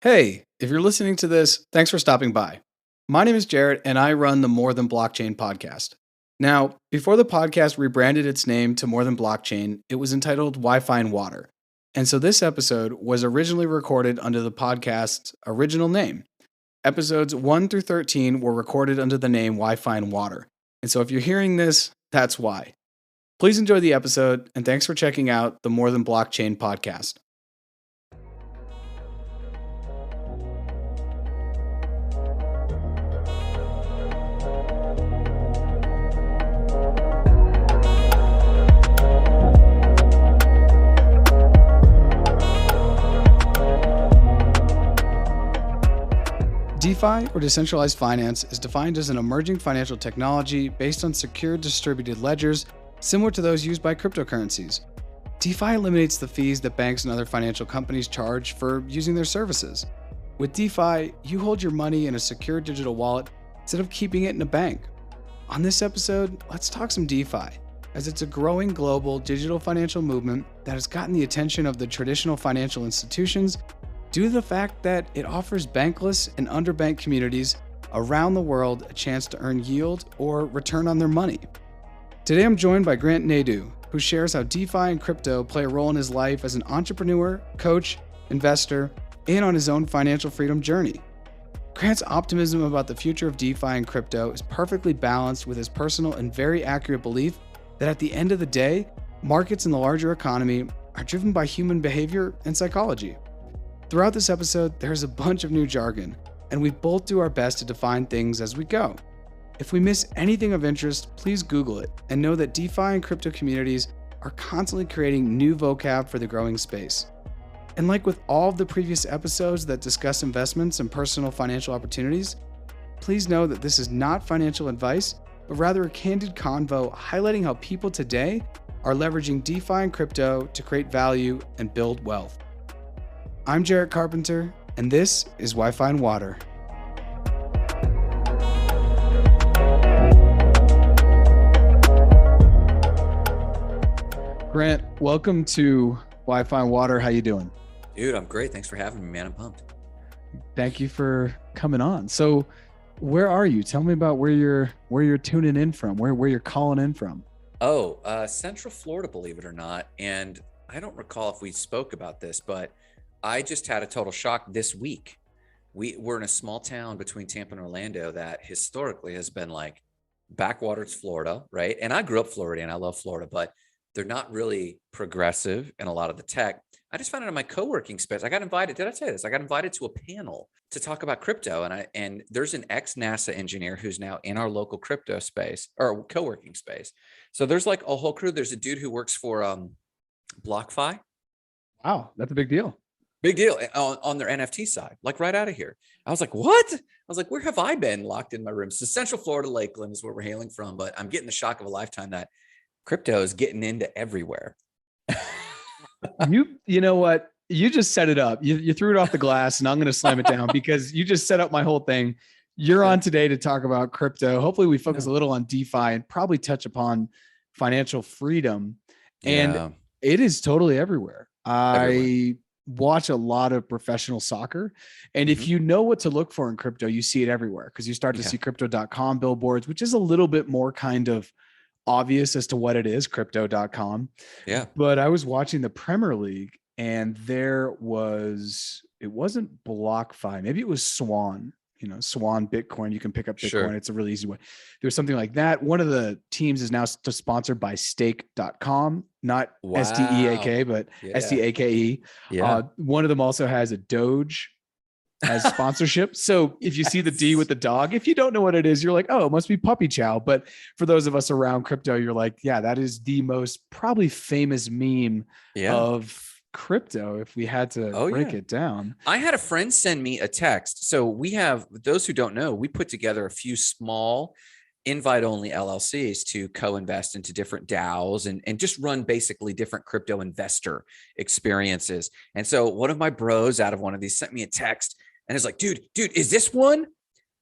Hey, if you're listening to this, thanks for stopping by. My name is Jarrett, and I run the More Than Blockchain podcast. Now, before the podcast rebranded its name to More Than Blockchain, it was entitled Wi-Fi and Water. And so this episode was originally recorded under the podcast's original name. Episodes 1 through 13 were recorded under the name Wi-Fi and Water. And so if you're hearing this, that's why. Please enjoy the episode, and thanks for checking out the More Than Blockchain podcast. DeFi, or decentralized finance, is defined as an emerging financial technology based on secure distributed ledgers similar to those used by cryptocurrencies. DeFi eliminates the fees that banks and other financial companies charge for using their services. With DeFi, you hold your money in a secure digital wallet instead of keeping it in a bank. On this episode, let's talk some DeFi, as it's a growing global digital financial movement that has gotten the attention of the traditional financial institutions due to the fact that it offers bankless and underbanked communities around the world a chance to earn yield or return on their money. Today I'm joined by Grant Nieddu, who shares how DeFi and crypto play a role in his life as an entrepreneur, coach, investor, and on his own financial freedom journey. Grant's optimism about the future of DeFi and crypto is perfectly balanced with his personal and very accurate belief that at the end of the day, markets in the larger economy are driven by human behavior and psychology. Throughout this episode, there's a bunch of new jargon, and we both do our best to define things as we go. If we miss anything of interest, please Google it and know that DeFi and crypto communities are constantly creating new vocab for the growing space. And like with all of the previous episodes that discuss investments and personal financial opportunities, please know that this is not financial advice, but rather a candid convo highlighting how people today are leveraging DeFi and crypto to create value and build wealth. I'm Jarrett Carpenter, and this is Wi-Fi and Water. Grant, welcome to Wi-Fi and Water. How you doing? Dude, I'm great. Thanks for having me, man. I'm pumped. Thank you for coming on. So, where are you? Tell me about where you're tuning in from, where you're calling in from. Central Florida, believe it or not. And I don't recall if we spoke about this, but I just had a total shock this week. We're in a small town between Tampa and Orlando that historically has been like backwaters Florida, right? And I grew up Floridian. I love Florida, but they're not really progressive in a lot of the tech. I just found it in my co-working space. I got invited. Did I say this? I got invited to a panel to talk about crypto. And there's an ex-NASA engineer who's now in our local crypto space or co-working space. So there's like a whole crew. There's a dude who works for BlockFi. Wow, that's a big deal. Big deal on their NFT side, like right out of here. I was like, what? I was like, where have I been locked in my room? So Central Florida, Lakeland is where we're hailing from, but I'm getting the shock of a lifetime that crypto is getting into everywhere. You know what? You just set it up. You threw it off the glass, and I'm going to slam it down because you just set up my whole thing. You're on today to talk about crypto. Hopefully we focus a little on DeFi and probably touch upon financial freedom. And it is totally everywhere. I watch a lot of professional soccer. And if you know what to look for in crypto, you see it everywhere because you start to see crypto.com billboards, which is a little bit more kind of obvious as to what it is, crypto.com. Yeah. But I was watching the Premier League and it wasn't BlockFi. Maybe it was Swan, Swan Bitcoin. You can pick up Bitcoin. Sure. It's a really easy way. There was something like that. One of the teams is now sponsored by stake.com, not STEAK, but STAKE. Yeah. One of them also has a Doge as sponsorship. So if you see the D with the dog, if you don't know what it is, you're like, oh, it must be puppy chow. But for those of us around crypto, you're like, yeah, that is the most probably famous meme of crypto if we had to break it down. I had a friend send me a text. So we have, those who don't know, we put together a few small invite-only LLCs to co-invest into different DAOs and just run basically different crypto investor experiences. And so one of my bros out of one of these sent me a text and is like, dude, is this one?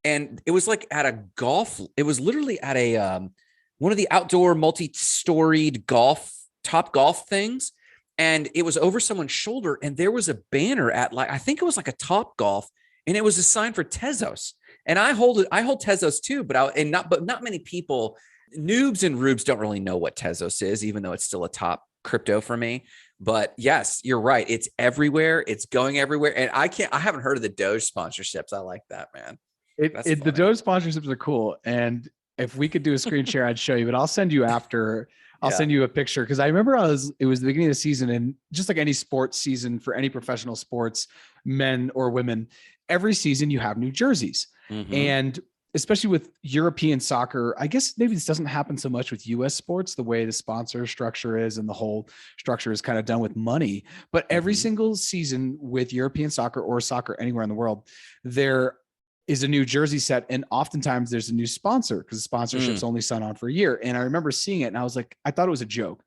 And it was like at a golf, it was literally at a one of the outdoor multi-storied top golf things. and it was over someone's shoulder, and there was a banner at, like, I think it was like a Top Golf, and it was a sign for Tezos. And I hold Tezos too, but not many people, noobs and rubes, don't really know what Tezos is, even though it's still a top crypto for me. But yes, you're right. It's everywhere. It's going everywhere. And I haven't heard of the Doge sponsorships. I like that, man. The Doge sponsorships are cool. And if we could do a screen share, I'd show you, but I'll send you after. I'll send you a picture. Cause I remember it was the beginning of the season, and just like any sports season for any professional sports, men or women, every season you have new jerseys. Mm-hmm. And especially with European soccer, I guess maybe this doesn't happen so much with US sports, the way the sponsor structure is and the whole structure is kind of done with money. But every single season with European soccer or soccer anywhere in the world, there is a new jersey set. And oftentimes there's a new sponsor because the sponsorship's only signed on for a year. And I remember seeing it and I was like, I thought it was a joke.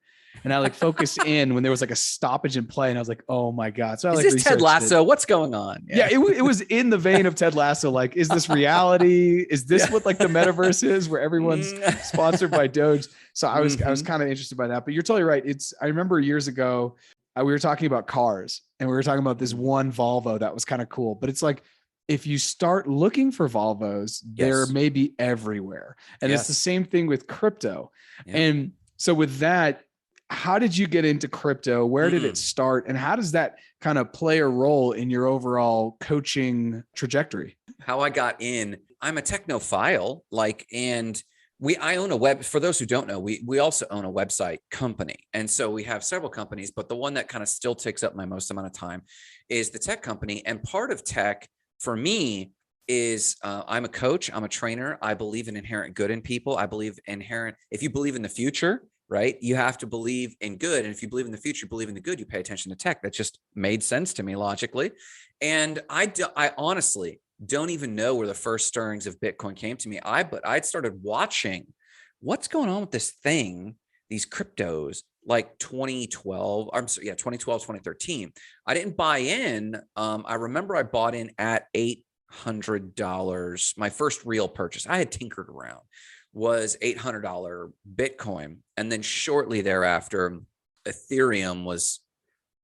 And I like focused in when there was like a stoppage in play, and I was like, "Oh my god!" So I is this Ted Lasso? What's going on? Yeah, it was in the vein of Ted Lasso. Like, is this reality? Is this what like the metaverse is, where everyone's sponsored by Doge? So I was kind of interested by that. But you're totally right. I remember years ago we were talking about cars, and we were talking about this one Volvo that was kind of cool. But it's like, if you start looking for Volvos, they're maybe everywhere, and it's the same thing with crypto. And so with that, how did you get into crypto? Where did it start? And how does that kind of play a role in your overall coaching trajectory? How I got in, I'm a technophile, I own a web, for those who don't know, we also own a website company. And so we have several companies, but the one that kind of still takes up my most amount of time is the tech company. And part of tech for me is I'm a coach, I'm a trainer. I believe in inherent good in people. I believe if you believe in the future, right, you have to believe in good. And if you believe in the future, believe in the good, you pay attention to tech. That just made sense to me logically. And I honestly don't even know where the first stirrings of Bitcoin came to me. But I'd started watching what's going on with this thing, these cryptos, like 2012, 2013. I didn't buy in. I remember I bought in at $800. My first real purchase, I had tinkered around, was $800 Bitcoin. And then shortly thereafter, Ethereum was,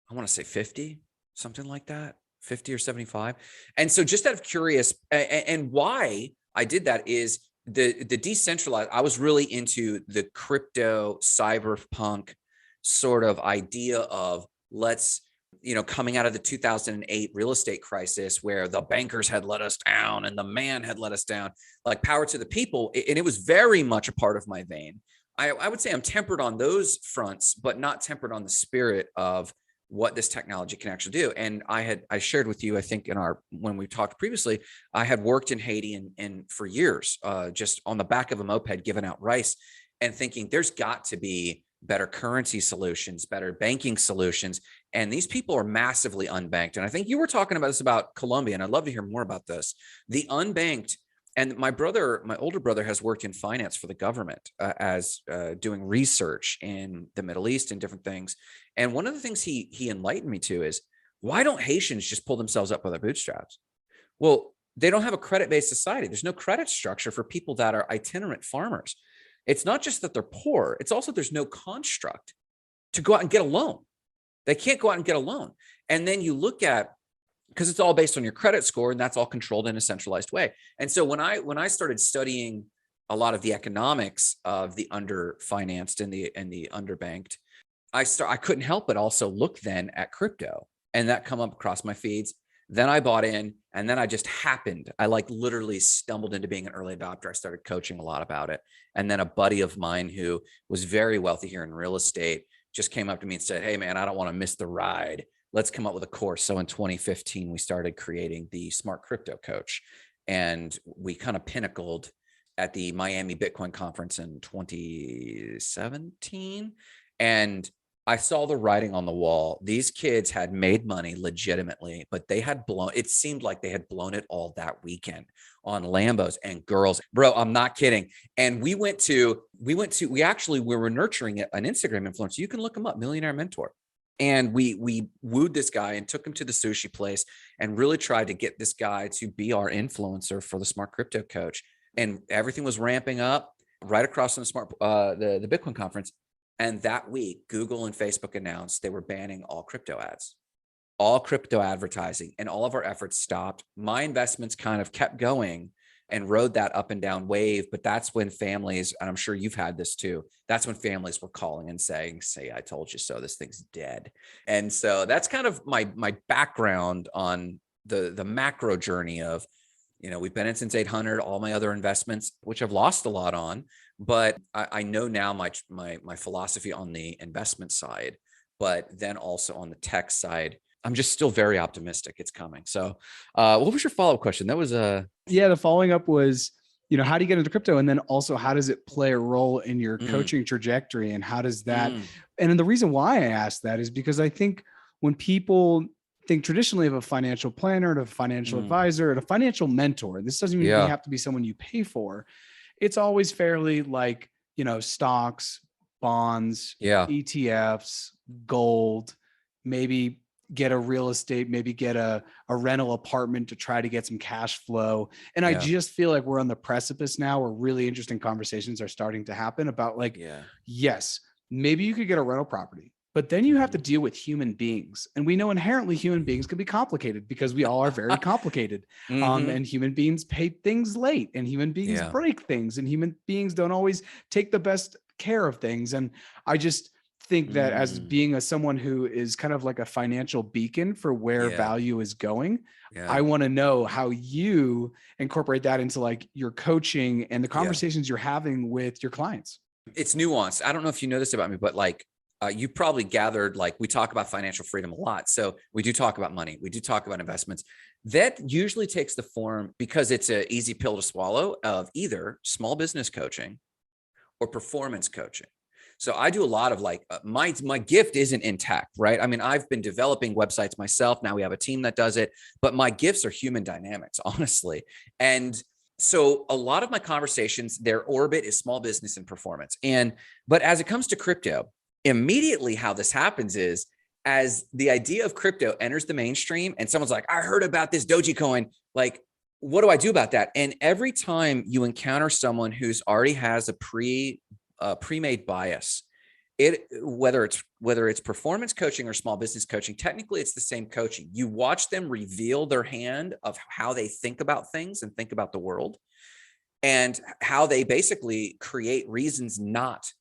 I want to say 50, something like that, 50 or 75. And so just out of curious, and why I did that is the decentralized, I was really into the crypto cyberpunk sort of idea of coming out of the 2008 real estate crisis, where the bankers had let us down and the man had let us down, like power to the people. And it was very much a part of my vein. I would say I'm tempered on those fronts, but not tempered on the spirit of what this technology can actually do. And I shared with you, I think when we talked previously, I had worked in Haiti and for years, just on the back of a moped, giving out rice and thinking there's got to be better currency solutions, better banking solutions. And these people are massively unbanked. And I think you were talking about this about Colombia, and I'd love to hear more about this. The unbanked, and my older brother has worked in finance for the government as doing research in the Middle East and different things. And one of the things he enlightened me to is, why don't Haitians just pull themselves up by their bootstraps? Well, they don't have a credit-based society. There's no credit structure for people that are itinerant farmers. It's not just that they're poor. It's also there's no construct to go out and get a loan. They can't go out and get a loan. And then you look at, because it's all based on your credit score, and that's all controlled in a centralized way. And so when I started studying a lot of the economics of the underfinanced and the underbanked, I couldn't help but also look then at crypto, and that come up across my feeds. Then I bought in, and then I just happened. I literally stumbled into being an early adopter. I started coaching a lot about it. And then a buddy of mine who was very wealthy here in real estate just came up to me and said, "Hey man, I don't want to miss the ride. Let's come up with a course." So in 2015, we started creating the Smart Crypto Coach, and we kind of pinnacled at the Miami Bitcoin conference in 2017. And I saw the writing on the wall. These kids had made money legitimately, but it seemed like they had blown it all that weekend on Lambos and girls. Bro, I'm not kidding. And we were nurturing an Instagram influencer. You can look him up, Millionaire Mentor. And we wooed this guy and took him to the sushi place and really tried to get this guy to be our influencer for the Smart Crypto Coach. And everything was ramping up right across from the Bitcoin conference. And that week, Google and Facebook announced they were banning all crypto ads, all crypto advertising, and all of our efforts stopped. My investments kind of kept going and rode that up and down wave. But that's when families, and I'm sure you've had this too, that's when families were calling and saying, "Say, I told you so, this thing's dead." And so that's kind of my background on the macro journey of, we've been in since 800, all my other investments, which I've lost a lot on, but I know now my philosophy on the investment side, but then also on the tech side, I'm just still very optimistic it's coming. So what was your follow-up question? That was Yeah, the following up was, how do you get into crypto? And then also, how does it play a role in your coaching trajectory? And how does that, and then the reason why I asked that is because I think when people think traditionally of a financial planner, and a financial advisor, and a financial mentor, this doesn't even have to be someone you pay for. It's always fairly like, stocks, bonds, ETFs, gold, maybe get a real estate, maybe get a rental apartment to try to get some cash flow. And I just feel like we're on the precipice now where really interesting conversations are starting to happen about like, yes, maybe you could get a rental property, but then you have to deal with human beings. And we know inherently human beings can be complicated because we all are very complicated. And human beings pay things late, and human beings break things, and human beings don't always take the best care of things. And I just think that as being someone who is kind of like a financial beacon for where value is going, I want to know how you incorporate that into like your coaching and the conversations you're having with your clients. It's nuanced. I don't know if you know this about me, but like you probably gathered, like we talk about financial freedom a lot. So we do talk about money. We do talk about investments. That usually takes the form, because it's an easy pill to swallow, of either small business coaching or performance coaching. So I do a lot of like my gift isn't in tech, right? I mean, I've been developing websites myself. Now we have a team that does it, but my gifts are human dynamics, honestly. And so a lot of my conversations, their orbit is small business and performance. But as it comes to crypto, immediately how this happens is, as the idea of crypto enters the mainstream and someone's like, I heard about this Dogecoin, like, what do I do about that? And every time you encounter someone who's already has a pre-made bias, whether it's performance coaching or small business coaching, technically it's the same coaching. You watch them reveal their hand of how they think about things and think about the world, and how they basically create reasons not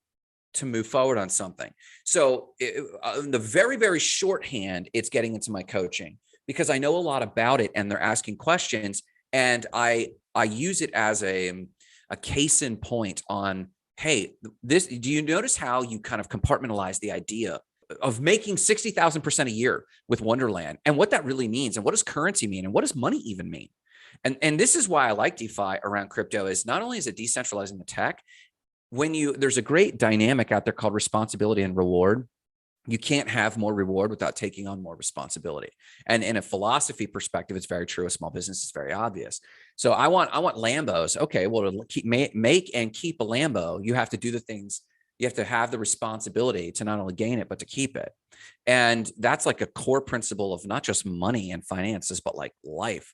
to move forward on something. So in the very, very shorthand, it's getting into my coaching because I know a lot about it, and they're asking questions, and I use it as a case in point on, hey, do you notice how you kind of compartmentalize the idea of making 60,000% a year with Wonderland, and what that really means, and what does currency mean, and what does money even mean? And this is why I like DeFi around crypto, is not only is it decentralizing the tech, there's a great dynamic out there called responsibility and reward. You can't have more reward without taking on more responsibility. And in a philosophy perspective, it's very true. A small business is very obvious. So I want Lambos. Okay, well, to make and keep a Lambo, you have to do the things. You have to have the responsibility to not only gain it, but to keep it. And that's like a core principle of not just money and finances, but like life.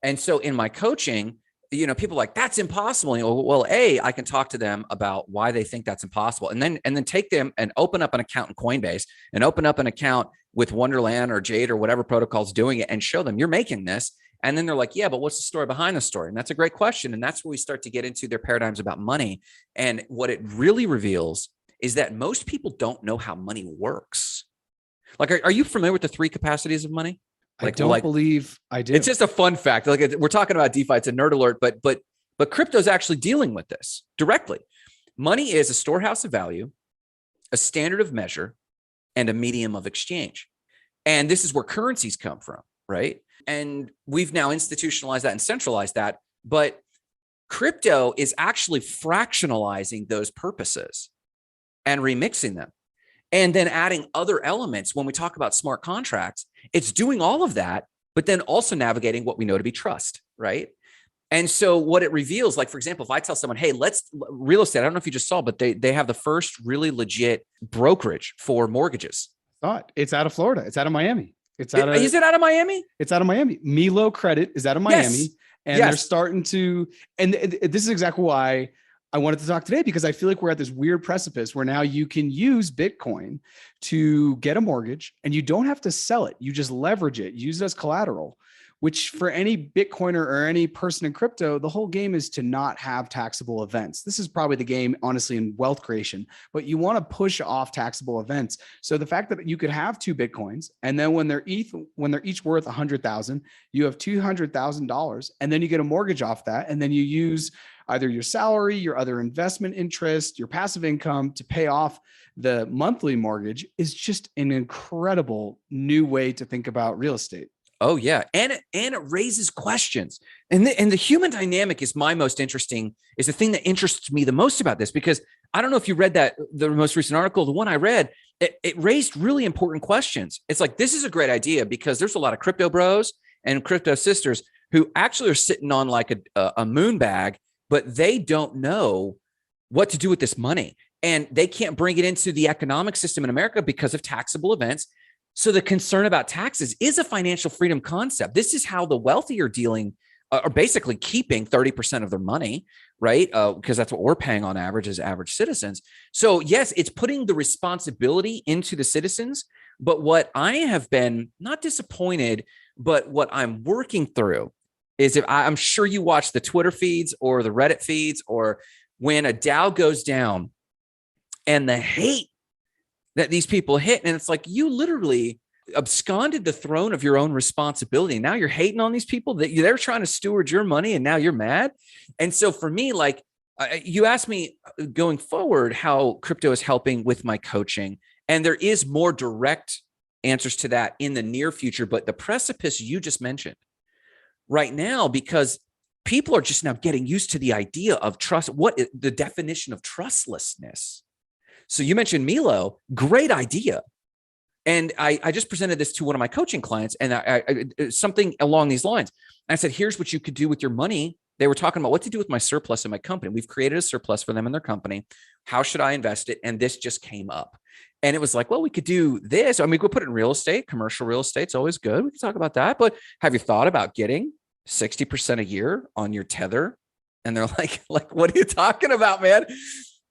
And so in my coaching, people are like, that's impossible. Well, I can talk to them about why they think that's impossible. And then take them and open up an account in Coinbase, and open up an account with Wonderland or Jade or whatever protocol's doing it, and show them you're making this. And then they're like, yeah, but what's the story behind the story? And that's a great question. And that's where we start to get into their paradigms about money. And what it really reveals is that most people don't know how money works. Like, are you familiar with the 3 capacities of money? Like, I don't believe I do. It's just a fun fact. Like, we're talking about DeFi, it's a nerd alert, but crypto is actually dealing with this directly. Money is a storehouse of value, a standard of measure, and a medium of exchange. And this is where currencies come from, right? And we've now institutionalized that and centralized that. But crypto is actually fractionalizing those purposes and remixing them, and then adding other elements. When we talk about smart contracts, it's doing all of that, but then also navigating what we know to be trust, right? And so what it reveals, like, for example, if I tell someone, hey, real estate, I don't know if you just saw, but they have the first really legit brokerage for mortgages. It's out of Florida. It's out of Miami. Is it out of Miami? It's out of Miami. Milo Credit is out of Miami. Yes. And they're starting to, and this is exactly why I wanted to talk today because I feel like we're at this weird precipice where now you can use Bitcoin to get a mortgage and you don't have to sell it. You just leverage it, use it as collateral, which for any Bitcoiner or any person in crypto, the whole game is to not have taxable events. This is probably the game, honestly, in wealth creation, but you want to push off taxable events. So the fact that you could have two Bitcoins and then when they're each worth 100,000, you have $200,000 and then you get a mortgage off that. And then you use either your salary, your other investment interest, your passive income to pay off the monthly mortgage is just an incredible new way to think about real estate. Oh yeah, and it raises questions, and the human dynamic is the thing that interests me the most about this, because I don't know if you read the most recent article, the one I read, it raised really important questions. It's like, this is a great idea because there's a lot of crypto bros and crypto sisters who actually are sitting on like a moon bag, but they don't know what to do with this money, and they can't bring it into the economic system in America because of taxable events. So the concern about taxes is a financial freedom concept. This is how the wealthy are dealing, are basically keeping 30% of their money, right? Because that's what we're paying on average as average citizens. So yes, it's putting the responsibility into the citizens. But what I have been not disappointed, but what I'm working through is, if I'm sure you watch the Twitter feeds or the Reddit feeds, or when a DAO goes down and the hate that these people hit. And it's like, you literally absconded the throne of your own responsibility. Now you're hating on these people that they're trying to steward your money, and now you're mad. And so for me, like, you asked me going forward how crypto is helping with my coaching, and there is more direct answers to that in the near future. But the precipice you just mentioned right now, because people are just now getting used to the idea of trust, what is the definition of trustlessness. So you mentioned Milo, great idea. And I just presented this to one of my coaching clients, and I something along these lines. I said, here's what you could do with your money. They were talking about what to do with my surplus in my company. We've created a surplus for them in their company. How should I invest it? And this just came up. And it was like, well, we could do this. I mean, we could put it in real estate. Commercial real estate's always good. We can talk about that. But have you thought about getting 60% a year on your tether? And they're like, what are you talking about, man?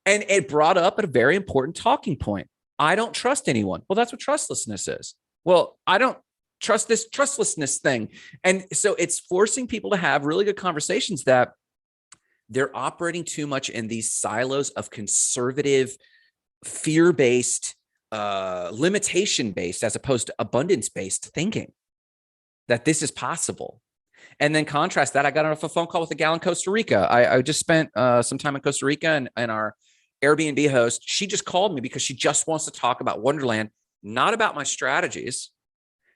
And it brought up a very important talking point. I don't trust anyone. Well, that's what trustlessness is. Well, I don't trust this trustlessness thing. And so it's forcing people to have really good conversations that they're operating too much in these silos of conservative, fear-based, limitation-based, as opposed to abundance-based thinking, that this is possible. And then contrast that, I got off a phone call with a gal in Costa Rica. I just spent some time in Costa Rica, and our Airbnb host, she just called me because she just wants to talk about Wonderland, not about my strategies.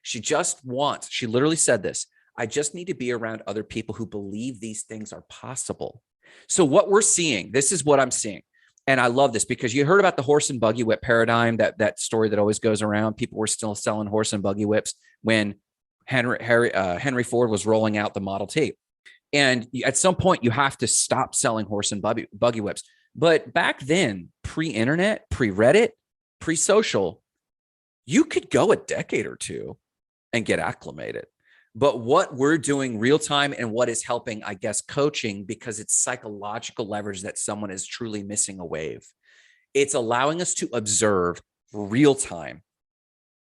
She literally said this: I just need to be around other people who believe these things are possible. So what we're seeing, this is what I'm seeing. And I love this because you heard about the horse and buggy whip paradigm, that story that always goes around. People were still selling horse and buggy whips when Henry Ford was rolling out the Model T. And at some point, you have to stop selling horse and buggy whips. But back then, pre-internet, pre-Reddit, pre-social, you could go a decade or two and get acclimated. But what we're doing real time, and what is helping, I guess, coaching, because it's psychological leverage that someone is truly missing a wave. It's allowing us to observe real time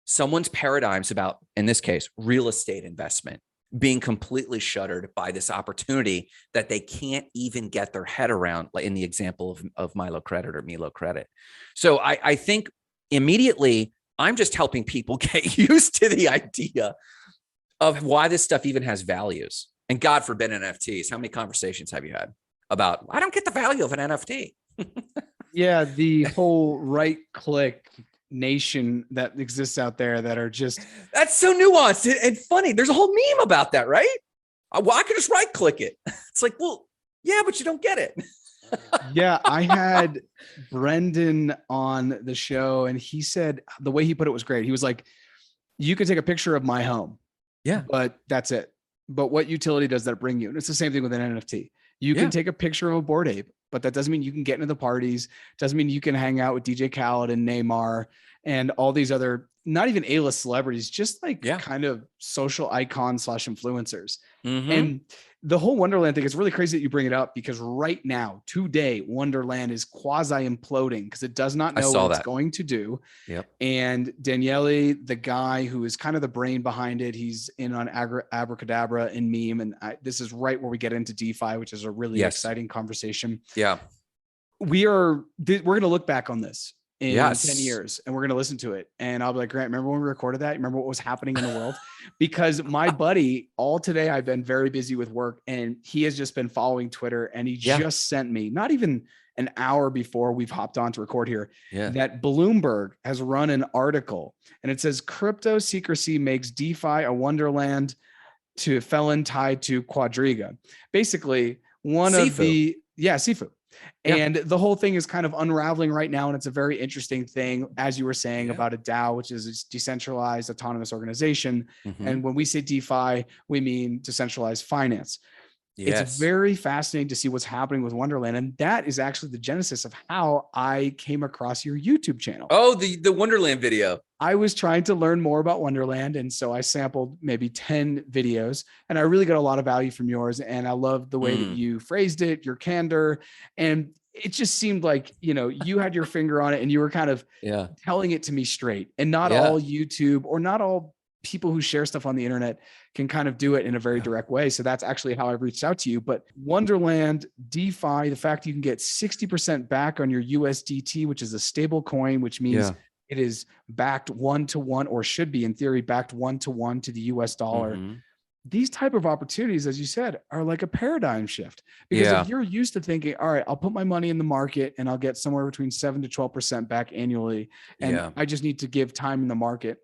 someone's paradigms about, in this case, real estate investment, being completely shuttered by this opportunity that they can't even get their head around, like in the example of Milo Credit or Milo Credit. So I think immediately I'm just helping people get used to the idea of why this stuff even has values. And God forbid NFTs. How many conversations have you had about, I don't get the value of an NFT? Yeah, the whole right click nation that exists out there that are just, that's so nuanced and funny. There's a whole meme about that, right? Well, I could just right click it. It's like, well, yeah, but you don't get it. Yeah, I had Brendan on the show, and he said the way he put it was great. He was like, you can take a picture of my home, yeah, but that's it. But what utility does that bring you? And it's the same thing with an NFT. You can take a picture of a Bored Ape, but that doesn't mean you can get into the parties. Doesn't mean you can hang out with DJ Khaled and Neymar and all these other, not even A-list celebrities, just like Yeah. kind of social icons / influencers. Mm-hmm. And the whole Wonderland thing is really crazy that you bring it up, because right now, today, Wonderland is quasi imploding because it does not know what it's going to do. Yep. And Daniele, the guy who is kind of the brain behind it, he's in on Abracadabra and Meme. And this is right where we get into DeFi, which is a really exciting conversation. Yeah. We're going to look back on this in 10 Yes. years, and we're going to listen to it. And I'll be like, Grant, remember when we recorded that? Remember what was happening in the world? Because my buddy, all today, I've been very busy with work, and he has just been following Twitter, and he just sent me, not even an hour before we've hopped on to record here, that Bloomberg has run an article, and it says crypto secrecy makes DeFi a wonderland to felon tied to Quadriga. Basically, one of the, Sifu. And the whole thing is kind of unraveling right now. And it's a very interesting thing, as you were saying, about a DAO, which is a decentralized autonomous organization. And when we say DeFi, we mean decentralized finance. It's very fascinating to see what's happening with Wonderland. And that is actually the genesis of how I came across your YouTube channel. Oh, the Wonderland video. I was trying to learn more about Wonderland. And so I sampled maybe 10 videos, and I really got a lot of value from yours. And I love the way that you phrased it, your candor. And it just seemed like, you had your finger on it, and you were kind of telling it to me straight. And not all YouTube, or not all people who share stuff on the internet, can kind of do it in a very direct way. So that's actually how I reached out to you. But Wonderland, DeFi, the fact you can get 60% back on your USDT, which is a stable coin, which means it is backed 1-to-1, or should be in theory backed 1-to-1 to the US dollar. These type of opportunities, as you said, are like a paradigm shift, because if you're used to thinking, all right, I'll put my money in the market and I'll get somewhere between 7 to 12% back annually, and I just need to give time in the market.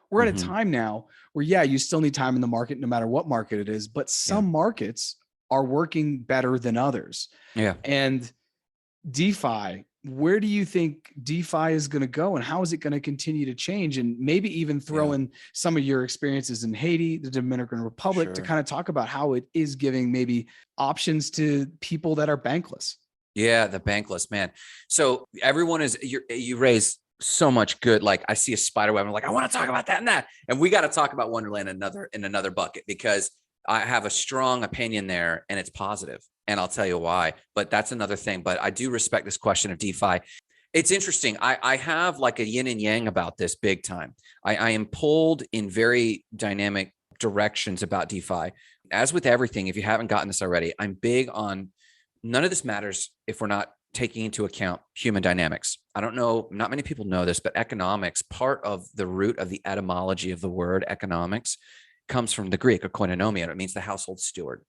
We're at a time now where, you still need time in the market, no matter what market it is, but some markets are working better than others. And DeFi, where do you think DeFi is going to go, and how is it going to continue to change? And maybe even throw in some of your experiences in Haiti, the Dominican Republic, to kind of talk about how it is giving maybe options to people that are bankless. Yeah, the bankless, man. So everyone you raise so much good. Like, I see a spider web, I'm like, I want to talk about that and that. And we got to talk about Wonderland in another bucket, because I have a strong opinion there, and it's positive. And I'll tell you why, but that's another thing. But I do respect this question of DeFi. It's interesting. I have like a yin and yang about this big time. I am pulled in very dynamic directions about DeFi. As with everything, if you haven't gotten this already, I'm big on none of this matters if we're not taking into account human dynamics. I don't know, not many people know this, but economics, part of the root of the etymology of the word economics, comes from the Greek, oikonomia. It means the household steward.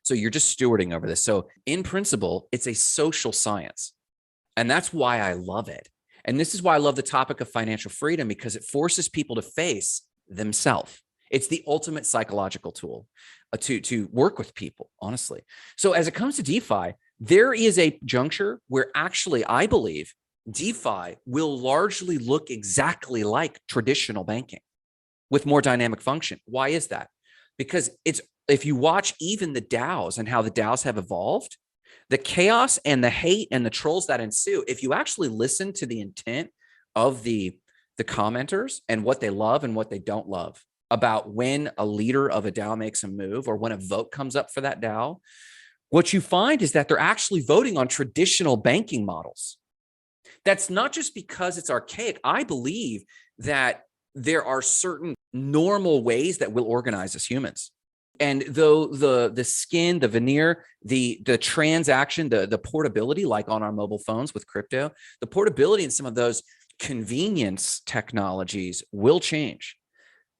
So you're just stewarding over this. So in principle, it's a social science. And that's why I love it. And this is why I love the topic of financial freedom, because it forces people to face themselves. It's the ultimate psychological tool to work with people, honestly. So as it comes to DeFi, there is a juncture where actually I believe DeFi will largely look exactly like traditional banking with more dynamic function. Why is that? Because if you watch even the DAOs and how the DAOs have evolved, the chaos and the hate and the trolls that ensue, if you actually listen to the intent of the commenters and what they love and what they don't love about when a leader of a DAO makes a move, or when a vote comes up for that DAO, what you find is that they're actually voting on traditional banking models. That's not just because it's archaic. I believe that there are certain normal ways that we'll organize as humans. And though the skin, the veneer, the transaction, the portability, like on our mobile phones with crypto, the portability in some of those convenience technologies will change.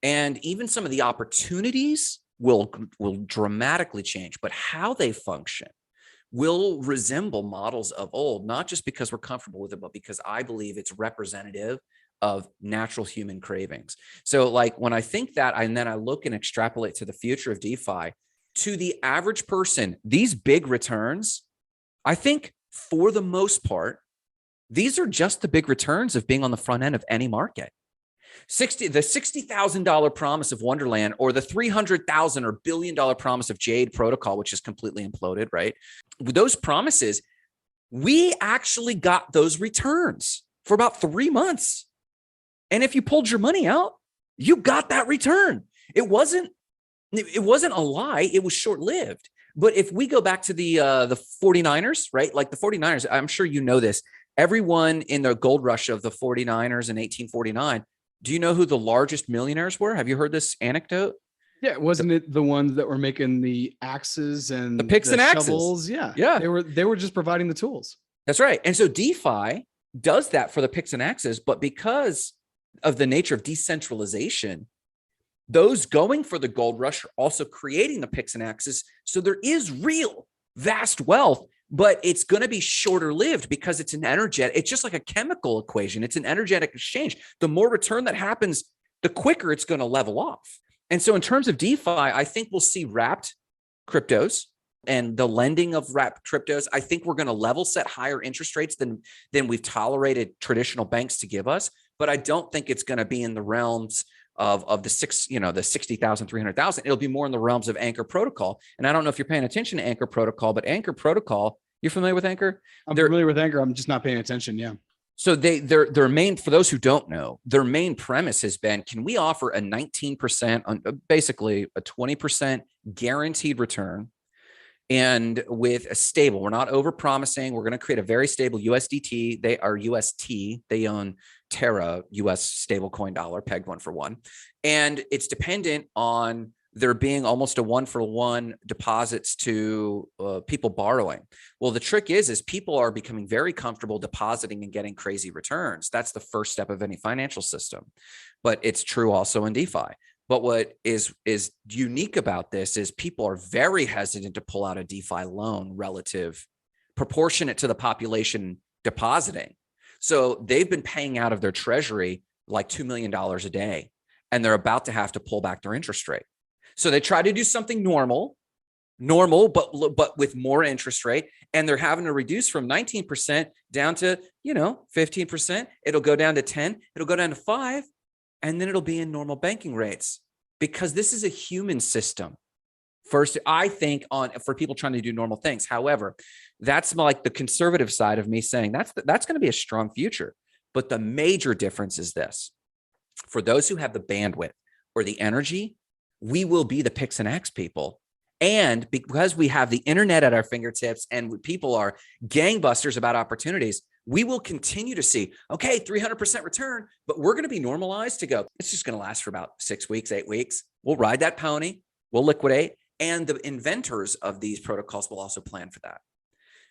And even some of the opportunities will dramatically change, but how they function will resemble models of old, not just because we're comfortable with it, but because I believe it's representative of natural human cravings. So like when I think that, and then I look and extrapolate to the future of DeFi, to the average person, these big returns, I think for the most part, these are just the big returns of being on the front end of any market. The $60,000 promise of Wonderland, or the $300,000 or $1 billion promise of Jade Protocol, which is completely imploded, right? Those promises, we actually got those returns for about 3 months. And if you pulled your money out, you got that return. It wasn't a lie. It was short-lived. But if we go back to the 49ers, right? Like the 49ers, I'm sure you know this. Everyone in the gold rush of the 49ers in 1849, do you know who the largest millionaires were? Have you heard this anecdote? Yeah, wasn't it the ones that were making the axes and The picks and axes. shovels? Yeah. Yeah. They were just providing the tools. That's right. And so DeFi does that for the picks and axes, but because of the nature of decentralization, those going for the gold rush are also creating the picks and axes. So there is real vast wealth, but it's going to be shorter lived because it's it's just like a chemical equation. It's an energetic exchange. The more return that happens, the quicker it's going to level off. And so in terms of DeFi, I think we'll see wrapped cryptos and the lending of wrapped cryptos. I think we're going to level set higher interest rates than we've tolerated traditional banks to give us. But I don't think it's going to be in the realms of the 60,000, 300,000. It'll be more in the realms of Anchor Protocol. And I don't know if you're paying attention to Anchor Protocol, but Anchor Protocol, you're familiar with Anchor? I'm familiar with Anchor. I'm just not paying attention. Yeah. So their main, for those who don't know, their main premise has been, can we offer a 19% on basically a 20% guaranteed return, and with a stable, we're not over promising. We're going to create a very stable USDT. They are UST. They own Terra, US stablecoin dollar, pegged 1-for-1. And it's dependent on there being almost a 1-for-1 deposits to people borrowing. Well, the trick is people are becoming very comfortable depositing and getting crazy returns. That's the first step of any financial system, but it's true also in DeFi. But what is unique about this is people are very hesitant to pull out a DeFi loan proportionate to the population depositing. So they've been paying out of their treasury like $2 million a day, and they're about to have to pull back their interest rate. So they try to do something normal, but with more interest rate, and they're having to reduce from 19% down to 15%. It'll go down to 10. It'll go down to 5. And then it'll be in normal banking rates, because this is a human system. First, I think for people trying to do normal things. However, that's like the conservative side of me saying that's going to be a strong future. But the major difference is this: for those who have the bandwidth or the energy, we will be the picks and axe people. And because we have the internet at our fingertips and people are gangbusters about opportunities, we will continue to see, okay, 300% return, but we're going to be normalized to go, it's just going to last for about 6 weeks, 8 weeks. We'll ride that pony, we'll liquidate. And the inventors of these protocols will also plan for that.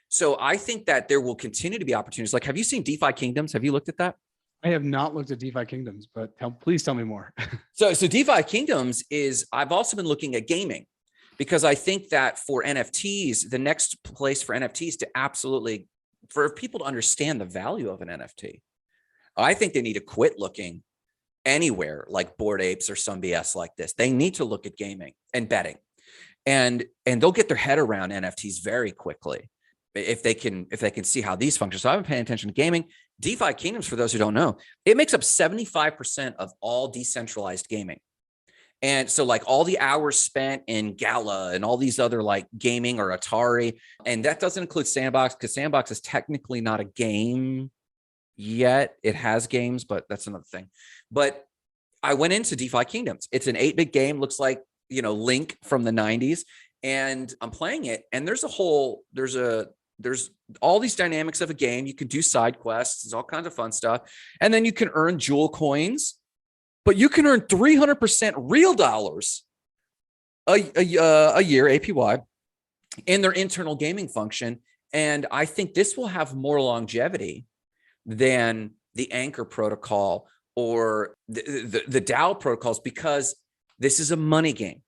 So I think that there will continue to be opportunities. Like, have you seen DeFi Kingdoms? Have you looked at that? I have not looked at DeFi Kingdoms, but please tell me more. So DeFi Kingdoms I've also been looking at gaming, because I think that for NFTs, the next place for NFTs for people to understand the value of an NFT, I think they need to quit looking anywhere like Bored Apes or some BS like this. They need to look at gaming and betting, and they'll get their head around NFTs very quickly if they can see how these function. So I've been paying attention to gaming. DeFi Kingdoms, for those who don't know, it makes up 75% of all decentralized gaming. And so like all the hours spent in Gala and all these other like gaming or Atari, and that doesn't include Sandbox, because Sandbox is technically not a game yet. It has games, but that's another thing. But I went into DeFi Kingdoms. It's an 8-bit game, looks like, Link from the 90s. And I'm playing it, and there's all these dynamics of a game. You can do side quests, there's all kinds of fun stuff. And then you can earn jewel coins, but you can earn 300% real dollars a year, APY, in their internal gaming function. And I think this will have more longevity than the Anchor protocol or the DAO protocols, because this is a money game.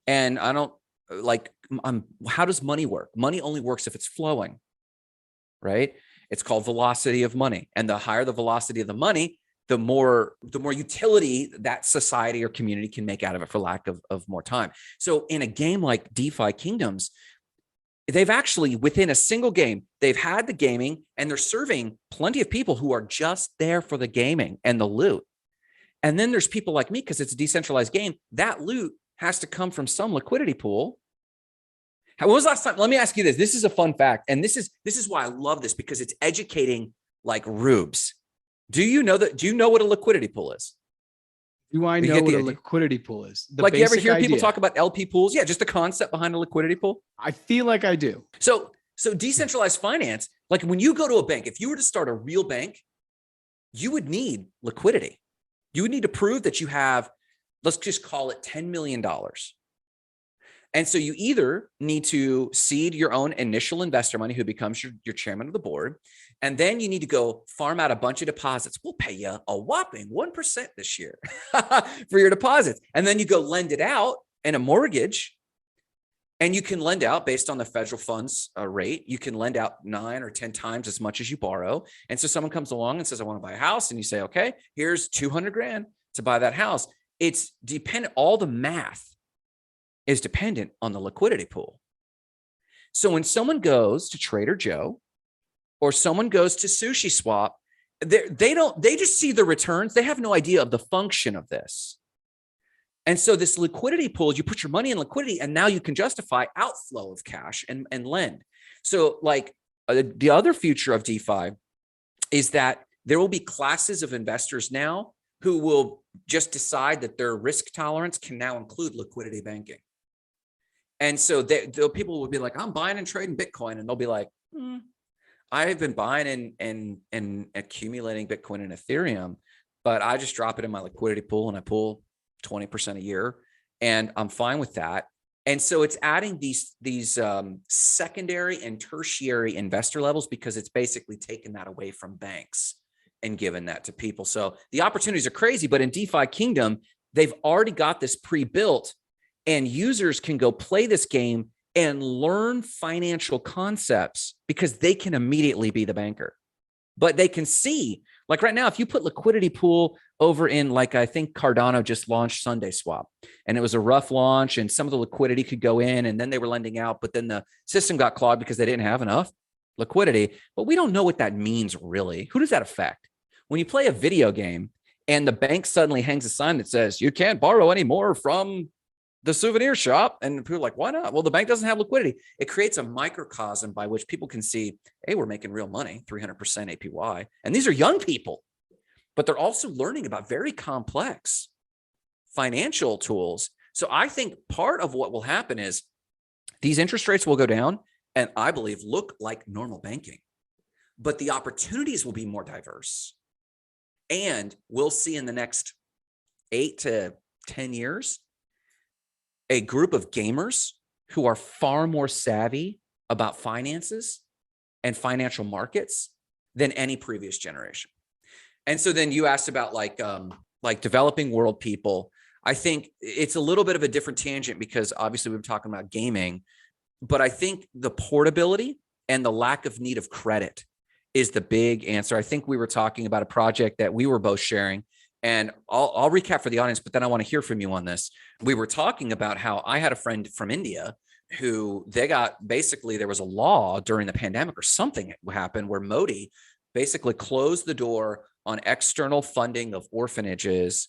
And I don't how does money work? Money only works if it's flowing, right? It's called velocity of money. And the higher the velocity of the money, the more utility that society or community can make out of it, for lack of more time. So in a game like DeFi Kingdoms, they've actually, within a single game, they've had the gaming, and they're serving plenty of people who are just there for the gaming and the loot. And then there's people like me, because it's a decentralized game, that loot has to come from some liquidity pool. When was the last time? Let me ask you this. This is a fun fact. And this is why I love this, because it's educating like rubes. Do you know that? Do you know what a liquidity pool is? Do I know what a liquidity pool is? Like, you ever hear people talk about LP pools? Yeah, just the concept behind a liquidity pool. I feel like I do. So decentralized finance, like when you go to a bank, if you were to start a real bank, you would need liquidity. You would need to prove that you have, let's just call it $10 million. And so you either need to seed your own initial investor money, who becomes your chairman of the board. And then you need to go farm out a bunch of deposits. We'll pay you a whopping 1% this year for your deposits. And then you go lend it out in a mortgage. And you can lend out based on the federal funds rate. You can lend out 9 or 10 times as much as you borrow. And so someone comes along and says, I want to buy a house. And you say, okay, here's 200 grand to buy that house. It's dependent. All the math is dependent on the liquidity pool. So when someone goes to Trader Joe or someone goes to Sushi Swap, they just see the returns. They have no idea of the function of this. And so this liquidity pool, you put your money in liquidity, and now you can justify outflow of cash and lend. So like the other future of DeFi is that there will be classes of investors now who will just decide that their risk tolerance can now include liquidity banking. And so the people will be like, I'm buying and trading Bitcoin. And they'll be like, I've been buying and accumulating Bitcoin and Ethereum, but I just drop it in my liquidity pool and I pull 20% a year, and I'm fine with that. And so it's adding these secondary and tertiary investor levels, because it's basically taken that away from banks and given that to people. So the opportunities are crazy, but in DeFi Kingdom, they've already got this pre-built, and users can go play this game and learn financial concepts because they can immediately be the banker. But they can see, like right now, if you put liquidity pool over in, like, I think Cardano just launched Sunday Swap, and it was a rough launch, and some of the liquidity could go in, and then they were lending out, but then the system got clogged because they didn't have enough liquidity. But we don't know what that means really. Who does that affect? When you play a video game and the bank suddenly hangs a sign that says you can't borrow anymore from the souvenir shop, and people are like, why not? Well, the bank doesn't have liquidity. It creates a microcosm by which people can see, hey, we're making real money, 300% APY. And these are young people, but they're also learning about very complex financial tools. So I think part of what will happen is these interest rates will go down, and I believe look like normal banking, but the opportunities will be more diverse. And we'll see in the next 8 to 10 years, a group of gamers who are far more savvy about finances and financial markets than any previous generation. And so then you asked about like developing world people. I think it's a little bit of a different tangent, because obviously we've been talking about gaming, but I think the portability and the lack of need of credit is the big answer. I think we were talking about a project that we were both sharing, and I'll recap for the audience, but then I want to hear from you on this. We were talking about how I had a friend from India who there was a law during the pandemic or something happened where Modi basically closed the door on external funding of orphanages.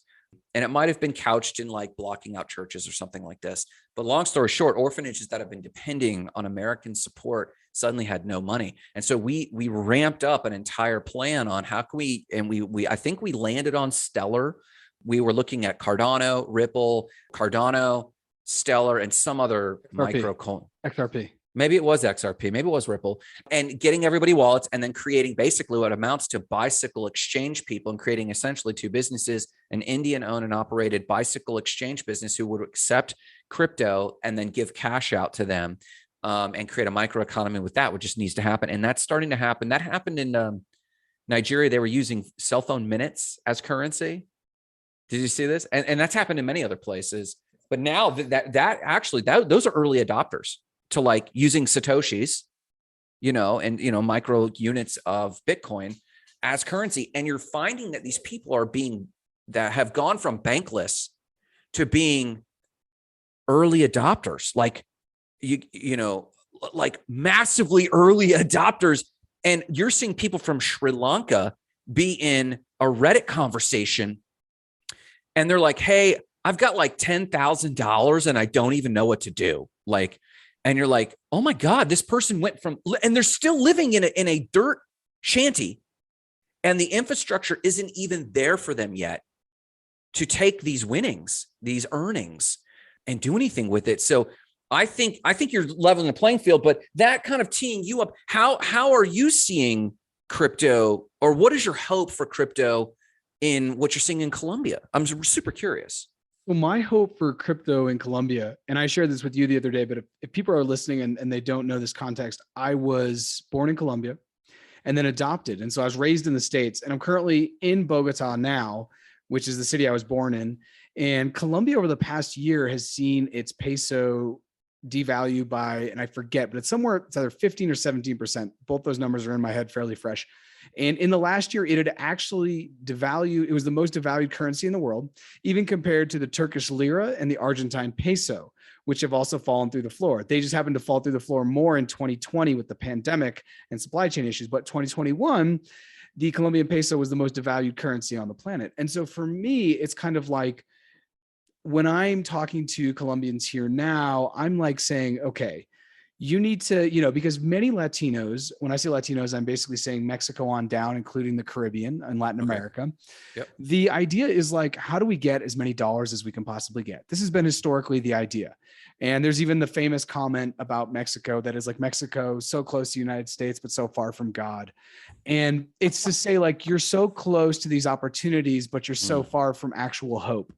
And it might have been couched in like blocking out churches or something like this. But long story short, orphanages that have been depending on American support suddenly had no money. And so we ramped up an entire plan on how can we, and I think we landed on Stellar. We were looking at Cardano, Ripple, Cardano, Stellar, and some other XRP. Maybe it was XRP, maybe it was Ripple, and getting everybody wallets, and then creating basically what amounts to bicycle exchange people, and creating essentially two businesses, an Indian owned and operated bicycle exchange business who would accept crypto and then give cash out to them, and create a microeconomy with that, which just needs to happen. And that's starting to happen. That happened in Nigeria. They were using cell phone minutes as currency. Did you see this? And that's happened in many other places. But now those are early adopters to like using Satoshis, and micro units of Bitcoin as currency. And you're finding that these people that have gone from bankless to being early adopters, like like massively early adopters. And you're seeing people from Sri Lanka be in a Reddit conversation, and they're like, hey, I've got like $10,000 and I don't even know what to do. And you're like, oh my God, this person went from, and they're still living in a dirt shanty, And the infrastructure isn't even there for them yet to take these winnings, these earnings, and do anything with it. So I think you're leveling the playing field, but that kind of teeing you up. How are you seeing crypto, or what is your hope for crypto in what you're seeing in Colombia? I'm super curious. Well, my hope for crypto in Colombia, and I shared this with you the other day, but if people are listening and they don't know this context, I was born in Colombia and then adopted. And so I was raised in the States, and I'm currently in Bogota now, which is the city I was born in. And Colombia over the past year has seen its peso devalue by, and I forget, but it's either 15 or 17%. Both those numbers are in my head fairly fresh. And in the last year, it had actually devalued. It was the most devalued currency in the world, even compared to the Turkish lira and the Argentine peso, which have also fallen through the floor. They just happened to fall through the floor more in 2020 with the pandemic and supply chain issues. But 2021, the Colombian peso was the most devalued currency on the planet. And so for me, it's kind of like, when I'm talking to Colombians here now, I'm like saying, okay, you need to, because many Latinos, when I say Latinos, I'm basically saying Mexico on down, including the Caribbean and Latin America. Yep. The idea is like, how do we get as many dollars as we can possibly get? This has been historically the idea. And there's even the famous comment about Mexico that is like, Mexico so close to the United States, but so far from God. And it's to say like, you're so close to these opportunities, but you're so far from actual hope.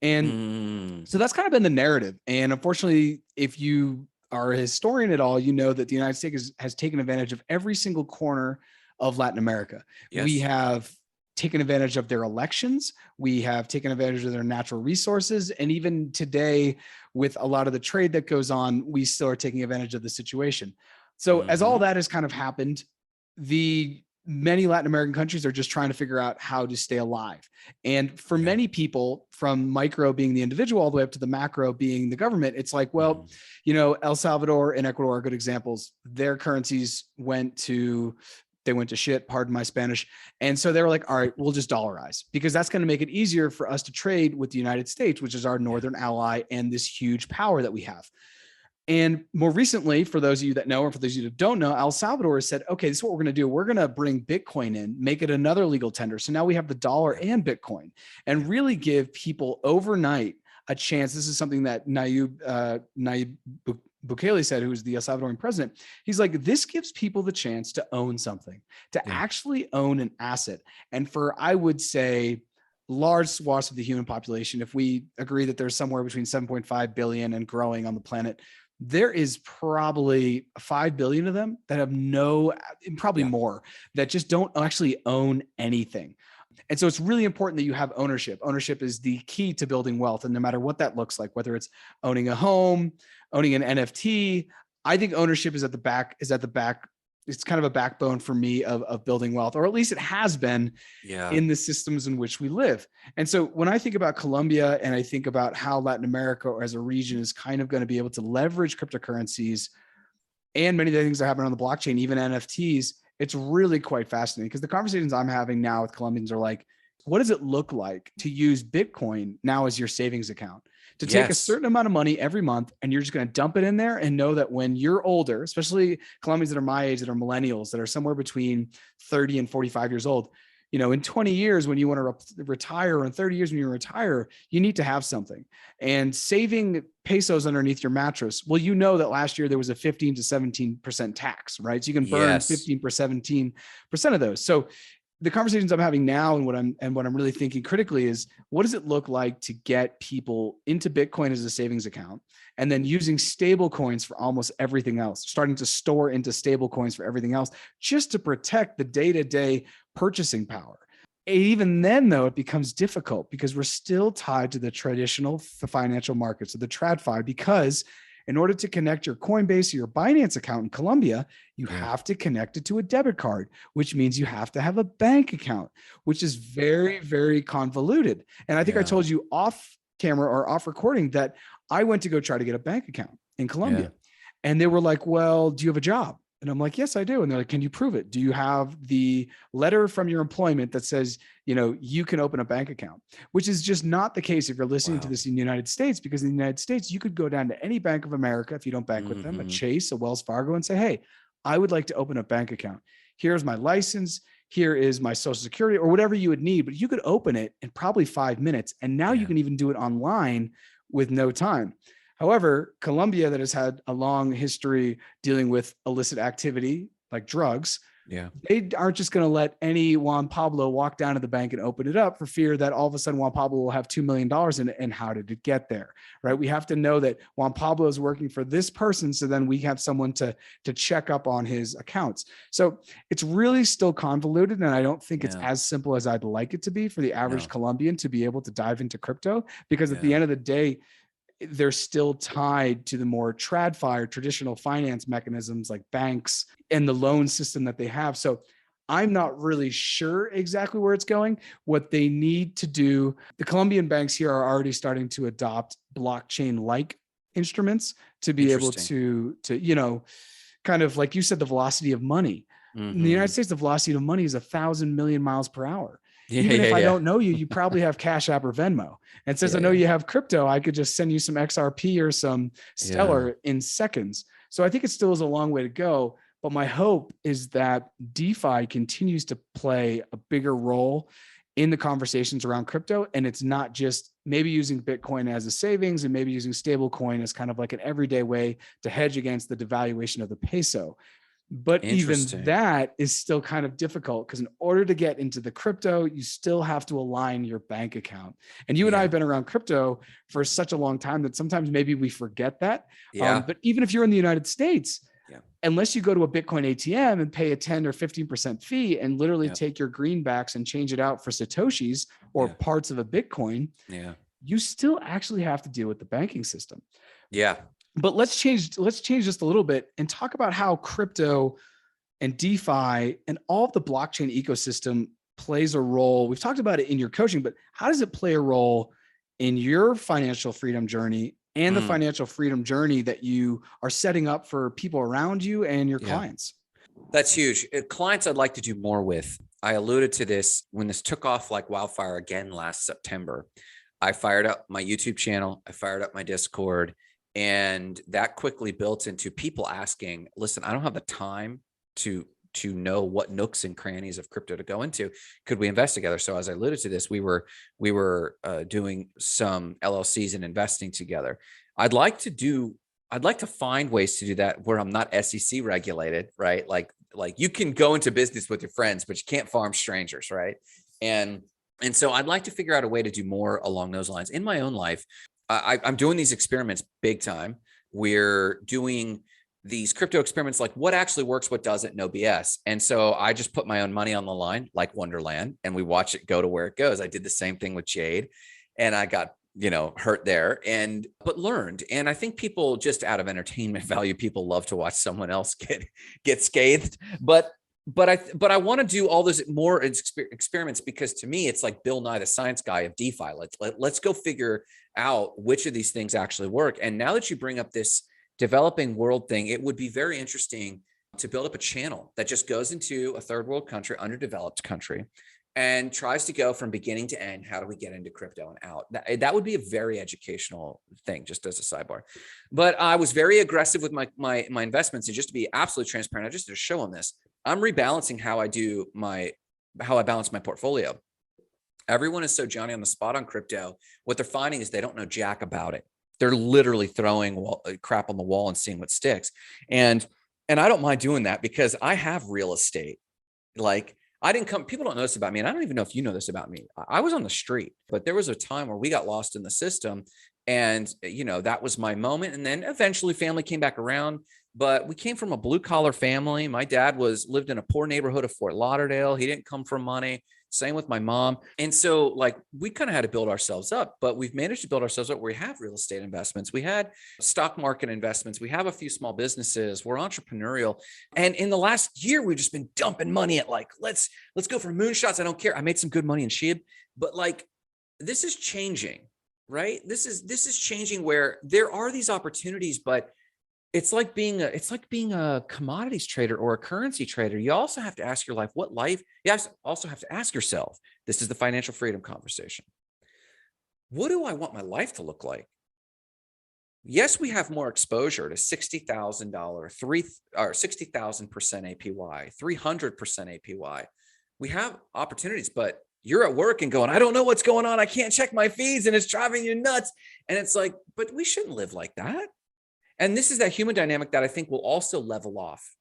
And so that's kind of been the narrative. And unfortunately, if you are a historian at all, you know that the United States has taken advantage of every single corner of Latin America. Yes. We have taken advantage of their elections. We have taken advantage of their natural resources. And even today, with a lot of the trade that goes on, we still are taking advantage of the situation. So as all that has kind of happened, many Latin American countries are just trying to figure out how to stay alive. And for many people, from micro being the individual all the way up to the macro being the government, it's like, well, El Salvador and Ecuador are good examples. Their currencies went to shit, pardon my Spanish. And so they were like, all right, we'll just dollarize, because that's going to make it easier for us to trade with the United States, which is our northern ally and this huge power that we have. And more recently, for those of you that know, or for those of you that don't know, El Salvador has said, okay, this is what we're going to do. We're going to bring Bitcoin in, make it another legal tender. So now we have the dollar and Bitcoin, and really give people overnight a chance. This is something that Nayib Bukele said, who is the El Salvadorian president. He's like, this gives people the chance to own something, to actually own an asset. And for, I would say, large swaths of the human population, if we agree that there's somewhere between 7.5 billion and growing on the planet, there is probably 5 billion of them that have probably more, that just don't actually own anything. And so it's really important that you have ownership. Ownership is the key to building wealth. And no matter what that looks like, whether it's owning a home, owning an NFT, I think ownership is at the back. It's kind of a backbone for me of building wealth, or at least it has been in the systems in which we live. And so when I think about Colombia, and I think about how Latin America or as a region is kind of going to be able to leverage cryptocurrencies and many of the things that happen on the blockchain, even NFTs, it's really quite fascinating, because the conversations I'm having now with Colombians are like, what does it look like to use Bitcoin now as your savings account? To take a certain amount of money every month, and you're just going to dump it in there and know that when you're older, especially Colombians that are my age, that are millennials, that are somewhere between 30 and 45 years old, in 20 years when you want to retire, or in 30 years when you retire, you need to have something. And saving pesos underneath your mattress, well, that last year there was a 15 to 17% tax, right? So you can burn 15 or 17% of those. So the conversations I'm having now, and what I'm really thinking critically is, what does it look like to get people into Bitcoin as a savings account, and then using stable coins for almost everything else, starting to store into stable coins for everything else, just to protect the day-to-day purchasing power. Even then, though, it becomes difficult, because we're still tied to the traditional financial markets, or the TradFi, because in order to connect your Coinbase or your Binance account in Colombia, you have to connect it to a debit card, which means you have to have a bank account, which is very, very convoluted. And I think I told you off camera or off recording that I went to go try to get a bank account in Colombia. And they were like, well, do you have a job? And I'm like, yes, I do. And they're like, can you prove it? Do you have the letter from your employment that says, you can open a bank account? Which is just not the case if you're listening to this in the United States, because in the United States, you could go down to any Bank of America, if you don't bank with them, a Chase, a Wells Fargo, and say, hey, I would like to open a bank account. Here's my license. here is my social security or whatever you would need, but you could open it in probably 5 minutes. And now you can even do it online with no time. However, Colombia, that has had a long history dealing with illicit activity like drugs, they aren't just going to let any Juan Pablo walk down to the bank and open it up for fear that all of a sudden Juan Pablo will have $2 million in it. And how did it get there? Right. We have to know that Juan Pablo is working for this person. So then we have someone to check up on his accounts. So it's really still convoluted. And I don't think it's as simple as I'd like it to be for the average Colombian to be able to dive into crypto, because at the end of the day, they're still tied to the more TradFi or traditional finance mechanisms like banks and the loan system that they have. So I'm not really sure exactly where it's going. What they need to do, the Colombian banks here are already starting to adopt blockchain-like instruments to be able to, kind of like you said, the velocity of money. In the United States, the velocity of money is 1,000 million miles per hour. Even if I don't know you, you probably have Cash App or Venmo. And since I know you have crypto, I could just send you some XRP or some Stellar in seconds. So I think it still is a long way to go. But my hope is that DeFi continues to play a bigger role in the conversations around crypto. And it's not just maybe using Bitcoin as a savings and maybe using stablecoin as kind of like an everyday way to hedge against the devaluation of the peso. But even that is still kind of difficult, because in order to get into the crypto, you still have to align your bank account. And you and I have been around crypto for such a long time that sometimes maybe we forget that. But even if you're in the United States, unless you go to a Bitcoin ATM and pay a 10 or 15% fee and literally take your greenbacks and change it out for Satoshis or parts of a Bitcoin, you still actually have to deal with the banking system. But let's change just a little bit and talk about how crypto and DeFi and all of the blockchain ecosystem plays a role. We've talked about it in your coaching, but how does it play a role in your financial freedom journey and the financial freedom journey that you are setting up for people around you and your clients? That's huge. Clients I'd like to do more with. I alluded to this when this took off like wildfire again last September. I fired up my YouTube channel. I fired up my Discord. And that quickly built into people asking, listen, I don't have the time to know what nooks and crannies of crypto to go into. Could we invest together? So as I alluded to this, we were doing some LLCs and investing together. I'd like to find ways to do that where I'm not SEC regulated, right? Like you can go into business with your friends, but you can't farm strangers, right? And so I'd like to figure out a way to do more along those lines in my own life. I'm doing these experiments big time. We're doing these crypto experiments, like what actually works, what doesn't, no BS. And so I just put my own money on the line, like Wonderland, and we watch it go to where it goes. I did the same thing with Jade, and I got, hurt there, but learned. And I think people, just out of entertainment value, people love to watch someone else get scathed. But I want to do all those more experiments, because to me, it's like Bill Nye, the science guy of DeFi. Let's go figure out which of these things actually work. And now that you bring up this developing world thing, it would be very interesting to build up a channel that just goes into a third world country, underdeveloped country, and tries to go from beginning to end. How do we get into crypto and out? That would be a very educational thing, just as a sidebar. But I was very aggressive with my investments, and just to be absolutely transparent, I just did a show on this. I'm rebalancing how I balance my portfolio. Everyone is so Johnny on the spot on crypto. What they're finding is they don't know jack about it. They're literally throwing crap on the wall and seeing what sticks. And I don't mind doing that, because I have real estate. Like, people don't know this about me, and I don't even know if you know this about me. I was on the street, but there was a time where we got lost in the system, and that was my moment. And then eventually family came back around, but we came from a blue collar family. My dad lived in a poor neighborhood of Fort Lauderdale. He didn't come from money. Same with my mom. And so we kind of had to build ourselves up, but we've managed to build ourselves up where we have real estate investments. We had stock market investments. We have a few small businesses. We're entrepreneurial. And in the last year, we've just been dumping money at let's go for moonshots. I don't care. I made some good money in SHIB, but this is changing, right? This is changing, where there are these opportunities, but it's like being a commodities trader or a currency trader. You also have to ask your life, you also have to ask yourself, this is the financial freedom conversation. What do I want my life to look like? Yes, we have more exposure to $60,000, 60,000% APY, 300% APY. We have opportunities, but you're at work and going, I don't know what's going on. I can't check my feeds and it's driving you nuts. And it's like, but we shouldn't live like that. And this is that human dynamic that I think will also level off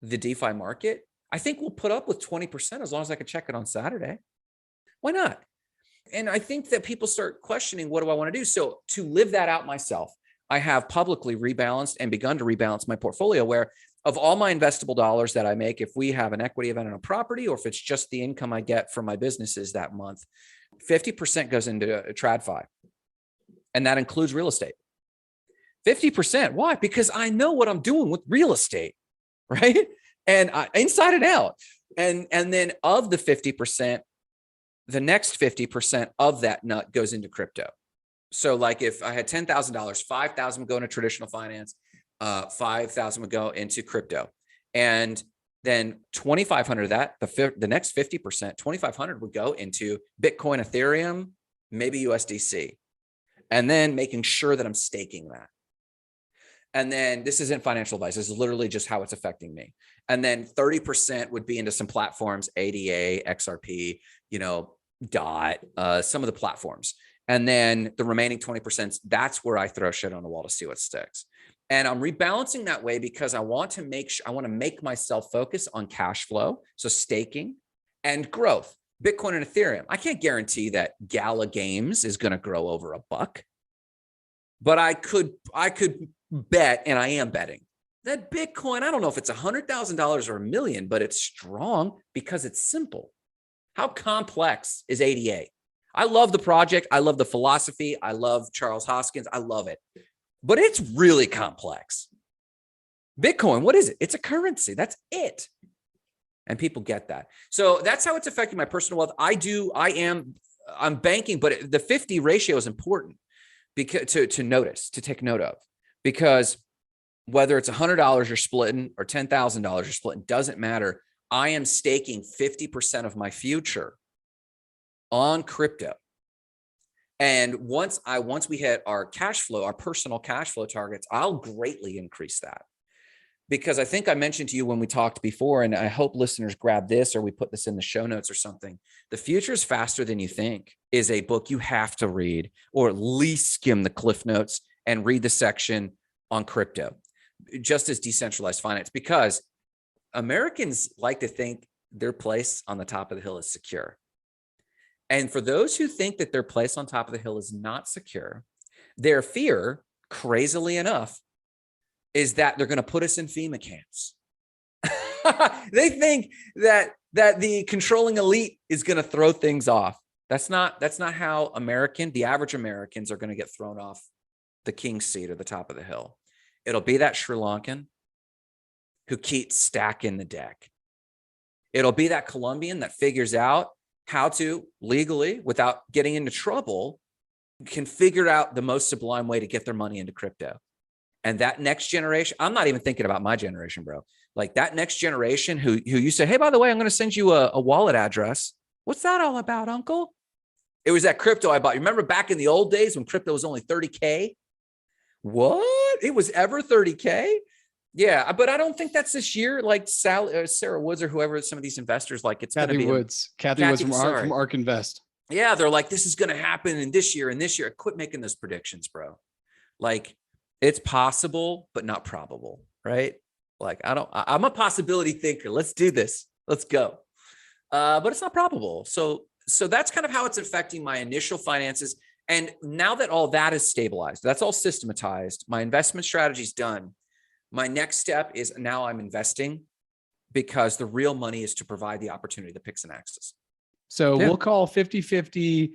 the DeFi market. I think we'll put up with 20% as long as I can check it on Saturday. Why not? And I think that people start questioning, what do I want to do? So to live that out myself, I have publicly rebalanced and begun to rebalance my portfolio, where of all my investable dollars that I make, if we have an equity event on a property, or if it's just the income I get from my businesses that month, 50% goes into TradFi. And that includes real estate. 50%. Why? Because I know what I'm doing with real estate, right? And inside and out. And then of the 50%, the next 50% of that nut goes into crypto. So like if I had $10,000, 5,000 would go into traditional finance, 5,000 would go into crypto. And then 2,500 of that, the next 50%, 2,500 would go into Bitcoin, Ethereum, maybe USDC. And then making sure that I'm staking that. And then this isn't financial advice. This is literally just how it's affecting me. And then 30% would be into some platforms, ADA, XRP, DOT, some of the platforms. And then the remaining 20%, that's where I throw shit on the wall to see what sticks. And I'm rebalancing that way because I want to make myself focus on cash flow. So staking and growth, Bitcoin and Ethereum. I can't guarantee that Gala Games is going to grow over $1, but I could bet, and I am betting, that Bitcoin, I don't know if it's $100,000 or $1 million, but it's strong because it's simple. How complex is ADA? I love the project. I love the philosophy. I love Charles Hoskins. I love it, but it's really complex. Bitcoin, what is it? It's a currency. That's it. And people get that. So that's how it's affecting my personal wealth. I'm banking, but the 50 ratio is important because to take note of, because whether it's $100 you're splitting or $10,000 you're splitting, doesn't matter. I am staking 50% of my future on crypto. And once we hit our cash flow, our personal cash flow targets, I'll greatly increase that. Because I think I mentioned to you when we talked before, and I hope listeners grab this or we put this in the show notes or something. The Future is Faster Than You Think is a book you have to read, or at least skim the cliff notes and read the section on crypto, just as decentralized finance, because Americans like to think their place on the top of the hill is secure. And for those who think that their place on top of the hill is not secure, their fear, crazily enough, is that they're going to put us in FEMA camps. They think that the controlling elite is going to throw things off. That's not how the average Americans are going to get thrown off the king's seat or the top of the hill. It'll be that Sri Lankan who keeps stacking the deck. It'll be that Colombian that figures out how to legally, without getting into trouble, can figure out the most sublime way to get their money into crypto. And that next generation, I'm not even thinking about my generation, bro. Like that next generation who you say, hey, by the way, I'm going to send you a wallet address. What's that all about, uncle? It was that crypto I bought. You remember back in the old days when crypto was only 30K? What? It was ever 30K? Yeah, but I don't think that's this year. Like Sarah Woods or whoever, some of these investors, like it's going to be Kathy Woods from ARK Invest. Yeah, they're like, this is going to happen in this year and this year. Quit making those predictions, bro. Like it's possible, but not probable, right? Like I'm a possibility thinker. Let's do this. Let's go. But it's not probable. So that's kind of how it's affecting my initial finances. And now that all that is stabilized, that's all systematized, my investment strategy is done. My next step is now I'm investing, because the real money is to provide the opportunity, the picks and axes. So we'll call 50-50.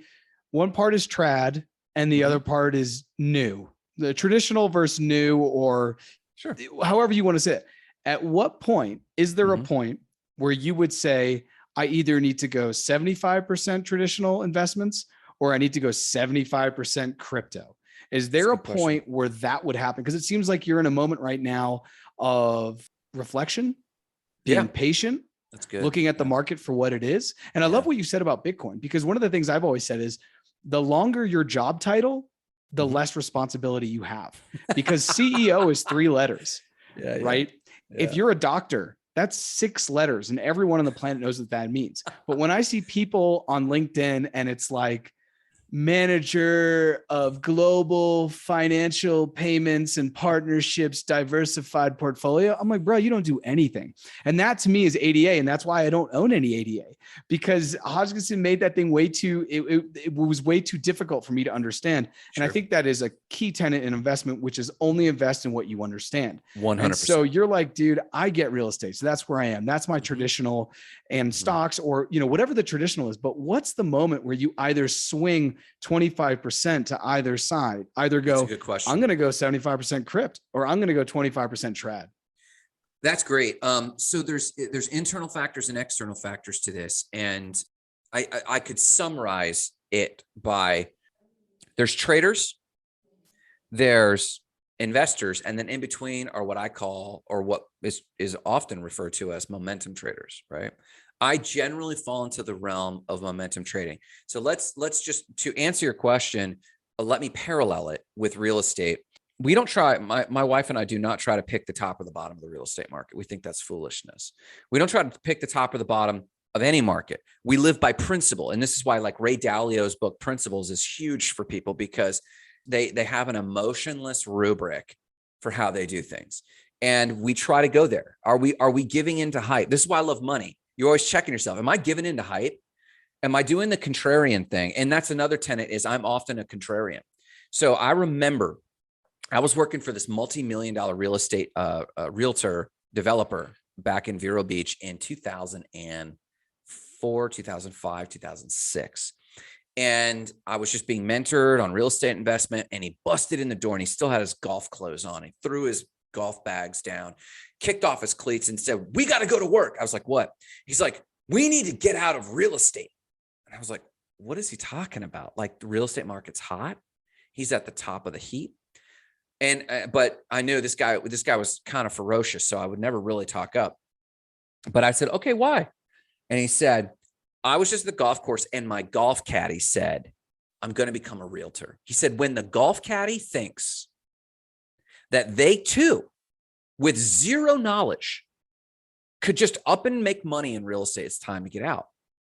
One part is trad and the other part is new, the traditional versus new, or sure, however you want to say it. At what point is there a point where you would say, I either need to go 75% traditional investments or I need to go 75% crypto? Is there a point where that would happen? Because it seems like you're in a moment right now of reflection, being patient. That's good. Looking at the market for what it is. And I love what you said about Bitcoin, because one of the things I've always said is the longer your job title, the less responsibility you have, because CEO is 3 letters, right? Yeah. If you're a doctor, That's 6 letters, and everyone on the planet knows what that means. But when I see people on LinkedIn and it's like, manager of global financial payments and partnerships, diversified portfolio. I'm like, bro, you don't do anything. And that to me is ADA. And that's why I don't own any ADA, because Hodgkinson made that thing way too, it was way too difficult for me to understand. Sure. And I think that is a key tenet in investment, which is only invest in what you understand. 100%. And so you're like, dude, I get real estate. So that's where I am. That's my traditional, and stocks, or, whatever the traditional is. But what's the moment where you either swing 25% to either side, either go, I'm going to go 75% crypt, or I'm going to go 25% trad? That's great. So there's internal factors and external factors to this. And I could summarize it by, there's traders, there's investors, and then in between are what I call, or what is often referred to as momentum traders, right? I generally fall into the realm of momentum trading. So let's just, to answer your question, let me parallel it with real estate. We don't try, my wife and I do not try to pick the top or the bottom of the real estate market. We think that's foolishness. We don't try to pick the top or the bottom of any market. We live by principle. And this is why, like, Ray Dalio's book, Principles, is huge for people, because they have an emotionless rubric for how they do things. And we try to go there. Are we giving into hype? This is why I love money. You're always checking yourself. Am I giving into hype? Am I doing the contrarian thing? And that's another tenet, is I'm often a contrarian. So I remember I was working for this multi-million-dollar real estate realtor developer back in Vero Beach in 2004, 2005, 2006. And I was just being mentored on real estate investment, and he busted in the door, and he still had his golf clothes on. He threw his golf bags down, kicked off his cleats, and said, "We got to go to work." I was like, "What?" He's like, "We need to get out of real estate." And I was like, what is he talking about? Like, the real estate market's hot. He's at the top of the heap. And, but I knew this guy was kind of ferocious, so I would never really talk up. But I said, "Okay, why?" And he said, "I was just at the golf course, and my golf caddy said, I'm going to become a realtor." He said, when the golf caddy thinks that they too, with zero knowledge, could just up and make money in real estate, it's time to get out.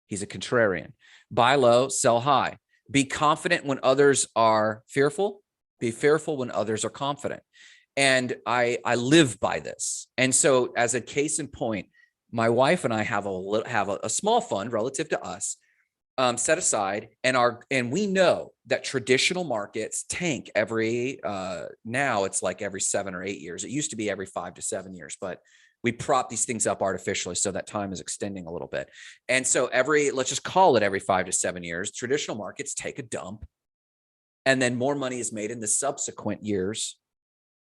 He's a contrarian. Buy low, sell high. Be confident when others are fearful. Be fearful when others are confident. And I live by this. And so, as a case in point, my wife and I have a small fund relative to us set aside, and we know that traditional markets tank every now it's like every 7 or 8 years. It used to be every 5 to 7 years, but we prop these things up artificially so that time is extending a little bit. And so let's just call it every 5 to 7 years, traditional markets take a dump, and then more money is made in the subsequent years,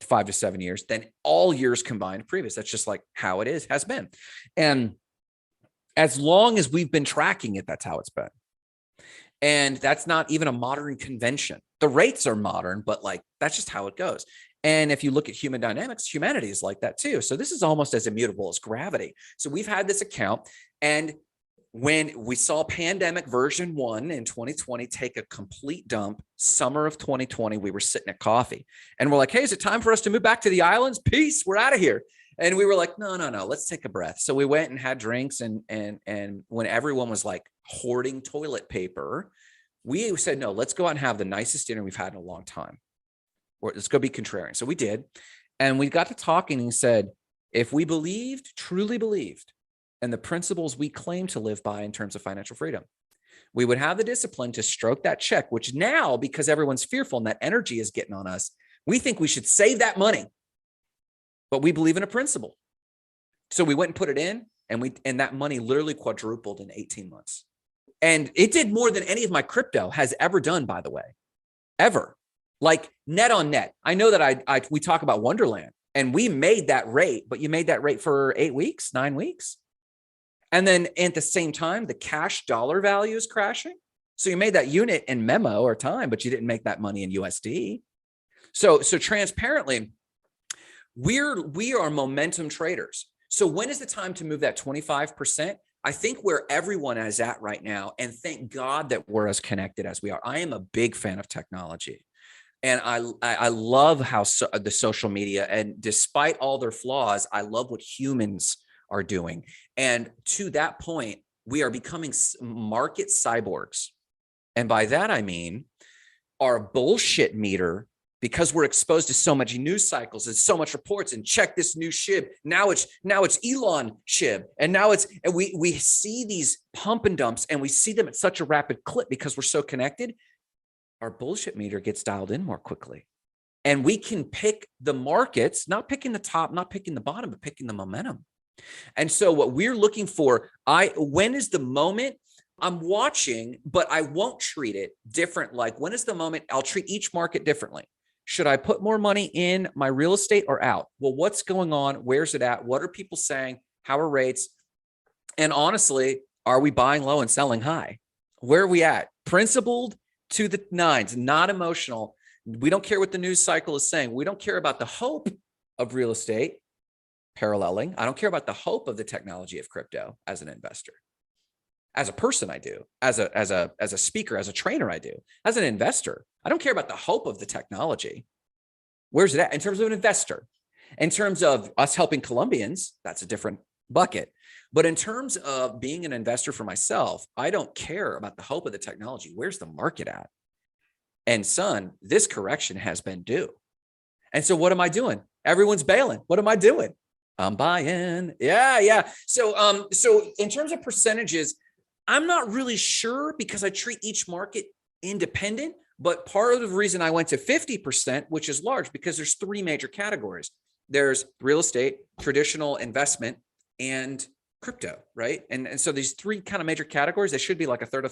5 to 7 years, than all years combined previous. That's just like how it has been. And as long as we've been tracking it, that's how it's been. And that's not even a modern convention. The rates are modern, but like, that's just how it goes. And if you look at human dynamics, humanity is like that too. So this is almost as immutable as gravity. So we've had this account, and when we saw pandemic version 1 in 2020 take a complete dump, summer of 2020, we were sitting at coffee and we're like, "Hey, is it time for us to move back to the islands? Peace, we're out of here." And we were like, no, let's take a breath. So we went and had drinks, and when everyone was like hoarding toilet paper, we said, no, let's go out and have the nicest dinner we've had in a long time. Or let's go be contrarian. So we did. And we got to talking, and he said, if we truly believed in the principles we claim to live by in terms of financial freedom, we would have the discipline to stroke that check, which now, because everyone's fearful and that energy is getting on us, we think we should save that money. But we believe in a principle. So we went and put it in, and that money literally quadrupled in 18 months. And it did more than any of my crypto has ever done, by the way, ever. Like net on net. I know that we talk about Wonderland, and we made that rate, but you made that rate for 8 weeks, 9 weeks. And then at the same time, the cash dollar value is crashing. So you made that unit in memo or time, but you didn't make that money in USD. So transparently, we are momentum traders. So when is the time to move that 25%? I think where everyone is at right now, and thank God that we're as connected as we are. I am a big fan of technology, and I love how the social media, and despite all their flaws, I love what humans are doing. And to that point, we are becoming market cyborgs. And by that, I mean our bullshit meter, because we're exposed to so much news cycles and so much reports, and check this new SHIB. Now it's Elon SHIB. And we see these pump and dumps, and we see them at such a rapid clip because we're so connected. Our bullshit meter gets dialed in more quickly. And we can pick the markets, not picking the top, not picking the bottom, but picking the momentum. And so what we're looking for, when is the moment I'm watching, but I won't treat it different? Like, when is the moment I'll treat each market differently? Should I put more money in my real estate or out? Well, what's going on? Where's it at? What are people saying? How are rates? And honestly, are we buying low and selling high? Where are we at? Principled to the nines, not emotional. We don't care what the news cycle is saying. We don't care about the hope of real estate paralleling. I don't care about the hope of the technology of crypto as an investor. As a person, I do. As a speaker, as a trainer, I do. As an investor, I don't care about the hope of the technology. Where's it at? In terms of an investor, in terms of us helping Colombians, that's a different bucket. But in terms of being an investor for myself, I don't care about the hope of the technology. Where's the market at? And son, this correction has been due. And so what am I doing? Everyone's bailing. What am I doing? I'm buying. Yeah. So in terms of percentages, I'm not really sure because I treat each market independent, but part of the reason I went to 50%, which is large, because there's three major categories. There's real estate, traditional investment, and crypto, right? And so these three kind of major categories, they should be like a third.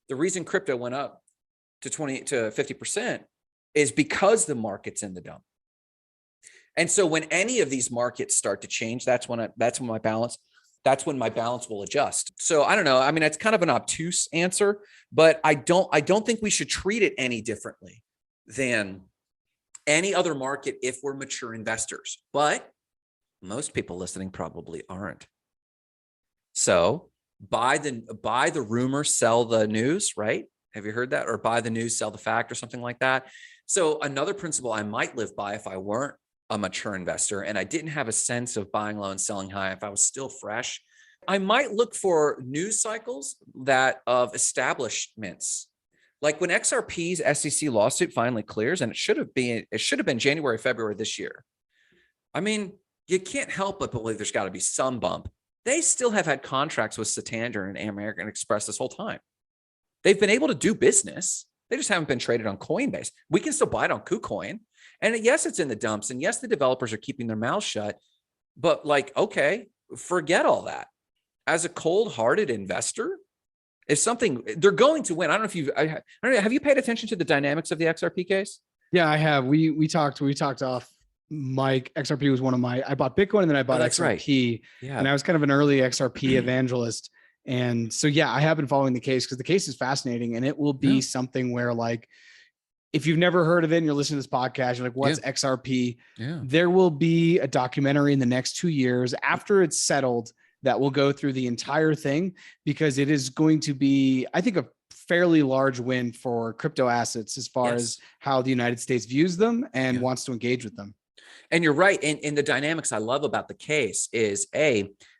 The reason crypto went up to 50% is because the market's in the dump. And so when any of these markets start to change, that's when my balance will adjust. So I don't know. I mean, it's kind of an obtuse answer, but I don't think we should treat it any differently than any other market if we're mature investors. But most people listening probably aren't. So buy the rumor, sell the news, right? Have you heard that? Or buy the news, sell the fact, or something like that. So another principle I might live by if I weren't a mature investor and I didn't have a sense of buying low and selling high, if I was still fresh, I might look for news cycles of establishments. Like when XRP's SEC lawsuit finally clears, and it should have been January, February this year. I mean, you can't help but believe there's got to be some bump. They still have had contracts with Santander and American Express this whole time. They've been able to do business. They just haven't been traded on Coinbase. We can still buy it on KuCoin. And yes, it's in the dumps. And yes, the developers are keeping their mouths shut. But like, okay, forget all that. As a cold-hearted investor, if something, they're going to win. I don't know, have you paid attention to the dynamics of the XRP case? Yeah, I have. We talked off mic. XRP was one of I bought Bitcoin and then I bought XRP. Right. Yeah. And I was kind of an early XRP evangelist. And so, yeah, I have been following the case because the case is fascinating, and it will be something where, like, if you've never heard of it and you're listening to this podcast, you're like, what's XRP? Yeah. There will be a documentary in the next 2 years after it's settled that will go through the entire thing, because it is going to be, I think, a fairly large win for crypto assets as far as how the United States views them and wants to engage with them. And you're right. And the dynamics I love about the case is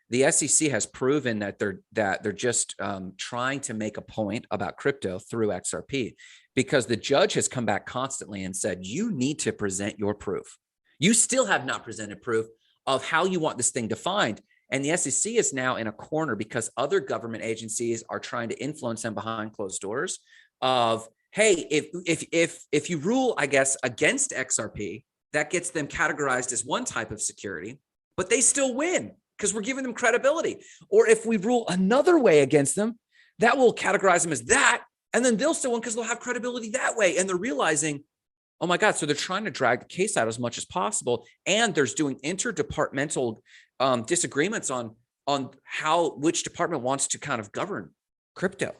the SEC has proven that they're just trying to make a point about crypto through XRP, because the judge has come back constantly and said, you need to present your proof. You still have not presented proof of how you want this thing defined. And the SEC is now in a corner because other government agencies are trying to influence them behind closed doors of, hey, if you rule, I guess, against XRP, that gets them categorized as one type of security, but they still win because we're giving them credibility. Or if we rule another way against them, that will categorize them as that, and then they'll still win because they'll have credibility that way. And they're realizing, oh my God, so they're trying to drag the case out as much as possible. And there's doing interdepartmental disagreements on which department wants to kind of govern crypto.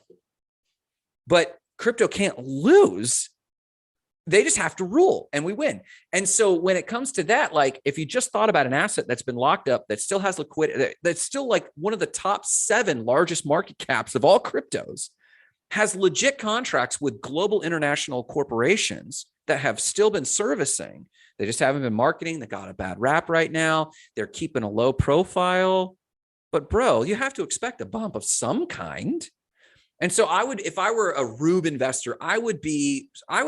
But crypto can't lose. They just have to rule, and we win. And so when it comes to that, like, if you just thought about an asset that's been locked up, that still has liquidity, that's still like one of the top 7 largest market caps of all cryptos, has legit contracts with global international corporations that have still been servicing. They just haven't been marketing. They got a bad rap right now. They're keeping a low profile. but bro, you have to expect a bump of some kind. And so I would, if I were a Rube investor, I would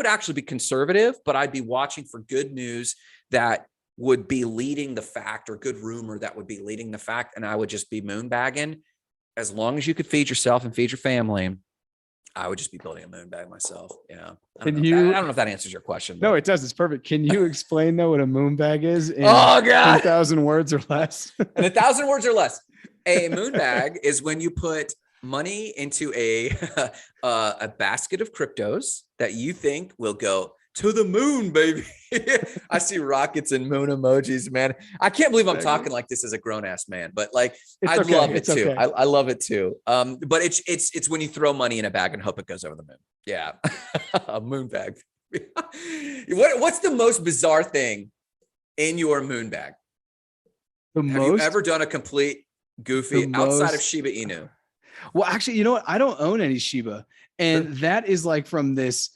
actually be conservative, but I'd be watching for good news that would be leading the fact, or good rumor that would be leading the fact. And I would just be moonbagging. As long as you could feed yourself and feed your family, I would just be building a moonbag myself. Yeah. I don't know if that answers your question. No, it does. It's perfect. Can you explain though what a moonbag is in 1,000 words or less? In 1,000 words or less. A moonbag is when you put money into a basket of cryptos that you think will go to the moon, baby. I see rockets and moon emojis, man. I can't believe I'm talking like this as a grown ass man, but like, I love it too. I love it too. But it's when you throw money in a bag and hope it goes over the moon. Yeah. A moon bag. What's the most bizarre thing in your moon bag? Have you ever done a complete goofy outside of Shiba Inu? Well, actually, you know what? I don't own any Shiba. And that is like from this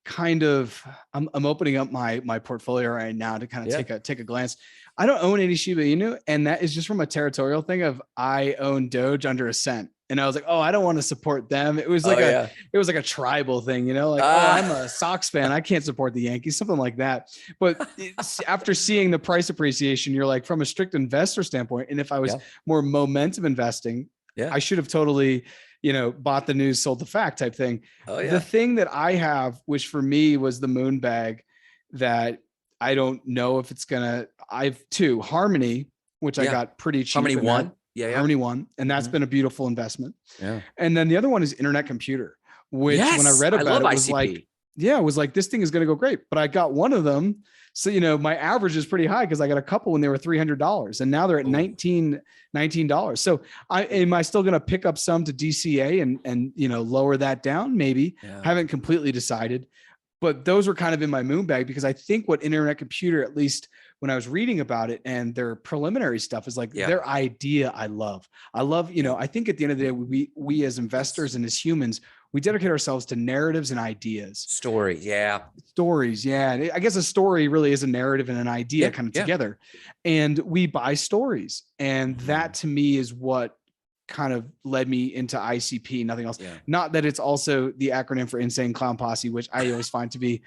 kind of, I'm opening up my portfolio right now to kind of take a glance. I don't own any Shiba Inu. And that is just from a territorial thing of I own Doge under a cent. And I was like, oh, I don't want to support them. It was like it was like a tribal thing, you know, like, oh, I'm a Sox fan. I can't support the Yankees, something like that. But after seeing the price appreciation, you're like, from a strict investor standpoint. And if I was more momentum investing, I should have totally, bought the news, sold the fact type thing. The thing that I have, which for me was the moon bag, that I don't know if it's I have two. Harmony, which I got pretty cheap. Harmony One. Harmony One. And that's been a beautiful investment. Yeah. And then the other one is Internet Computer, which when I read about it, was like, it was like, this thing is going to go great. But I got one of them. So, my average is pretty high because I got a couple when they were $300 and now they're at $19. So am I still going to pick up some to DCA and lower that down? Maybe. Haven't completely decided, but those were kind of in my moon bag because I think what Internet Computer, at least when I was reading about it and their preliminary stuff, is like their idea. I love, I think at the end of the day, we as investors and as humans, we dedicate ourselves to narratives and ideas. Stories. Yeah. I guess a story really is a narrative and an idea kind of together. And we buy stories. And that to me is what kind of led me into ICP, nothing else. Yeah. Not that it's also the acronym for Insane Clown Posse, which I always find to be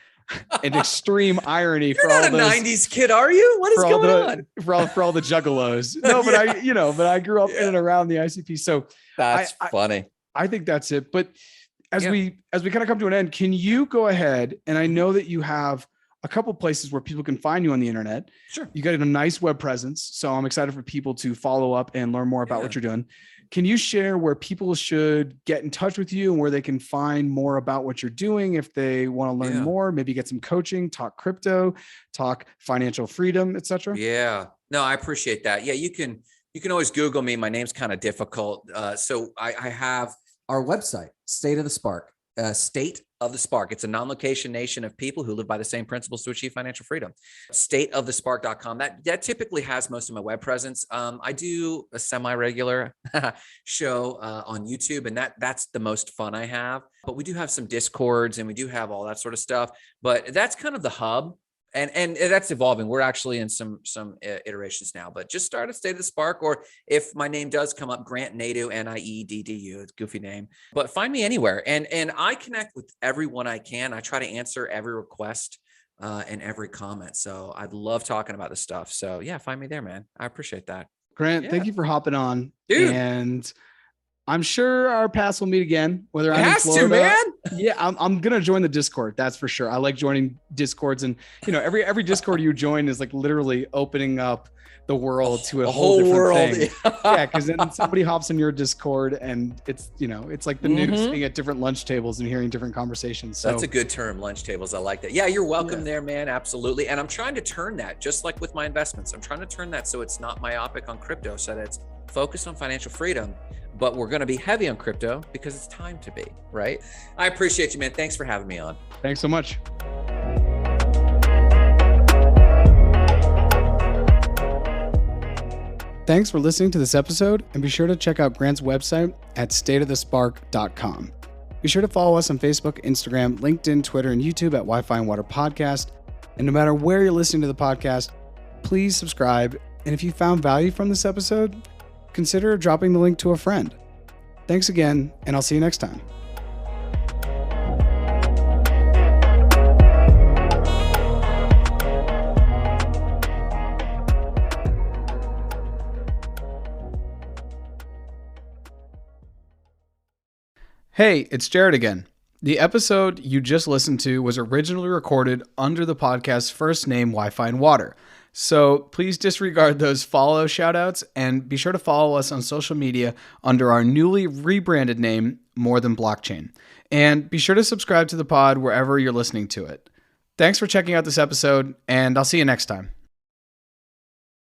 an extreme irony. You're not a 90s kid, are you? What is going on? For all the juggalos. No, but I grew up in and around the ICP. So that's funny. I think that's it. But as we kind of come to an end, can you go ahead? And I know that you have a couple places where people can find you on the internet. Sure. You got a nice web presence. So I'm excited for people to follow up and learn more about what you're doing. Can you share where people should get in touch with you and where they can find more about what you're doing if they want to learn more, maybe get some coaching, talk crypto, talk financial freedom, et cetera? Yeah. No, I appreciate that. Yeah, you can always Google me. My name's kind of difficult. So I have our website, State of the Spark. State of the Spark. It's a non-location nation of people who live by the same principles to achieve financial freedom. Stateofthespark.com. That typically has most of my web presence. I do a semi-regular show on YouTube, and that's the most fun I have. But we do have some Discords, and we do have all that sort of stuff. But that's kind of the hub. And that's evolving. We're actually in some iterations now, but just start at State of the Spark, or if my name does come up, Grant Nieddu, Nieddu, it's a goofy name, but find me anywhere. And I connect with everyone I can. I try to answer every request and every comment. So I'd love talking about this stuff. So yeah, find me there, man. I appreciate that. Grant, thank you for hopping on. Dude. And I'm sure our paths will meet again, whether I'm in Florida. Man. Yeah, I'm gonna join the Discord. That's for sure. I like joining Discords, and every Discord you join is like literally opening up the world to a whole different thing. Yeah, because then somebody hops in your Discord, and it's like the news, being at different lunch tables and hearing different conversations. So that's a good term, lunch tables. I like that. Yeah, you're welcome there, man. Absolutely. And I'm trying to turn that, just like with my investments, I'm trying to turn that so it's not myopic on crypto, so that it's focused on financial freedom. But we're going to be heavy on crypto because it's time to be, right? I appreciate you, man. Thanks for having me on. Thanks so much. Thanks for listening to this episode, and be sure to check out Grant's website at stateofthespark.com. Be sure to follow us on Facebook, Instagram, LinkedIn, Twitter, and YouTube at Wi-Fi and Water Podcast. And no matter where you're listening to the podcast, please subscribe. And if you found value from this episode, consider dropping the link to a friend. Thanks again, and I'll see you next time. Hey, it's Jared again. The episode you just listened to was originally recorded under the podcast's first name, Wi-Fi and Water. So please disregard those follow shoutouts and be sure to follow us on social media under our newly rebranded name, More Than Blockchain. And be sure to subscribe to the pod wherever you're listening to it. Thanks for checking out this episode, and I'll see you next time.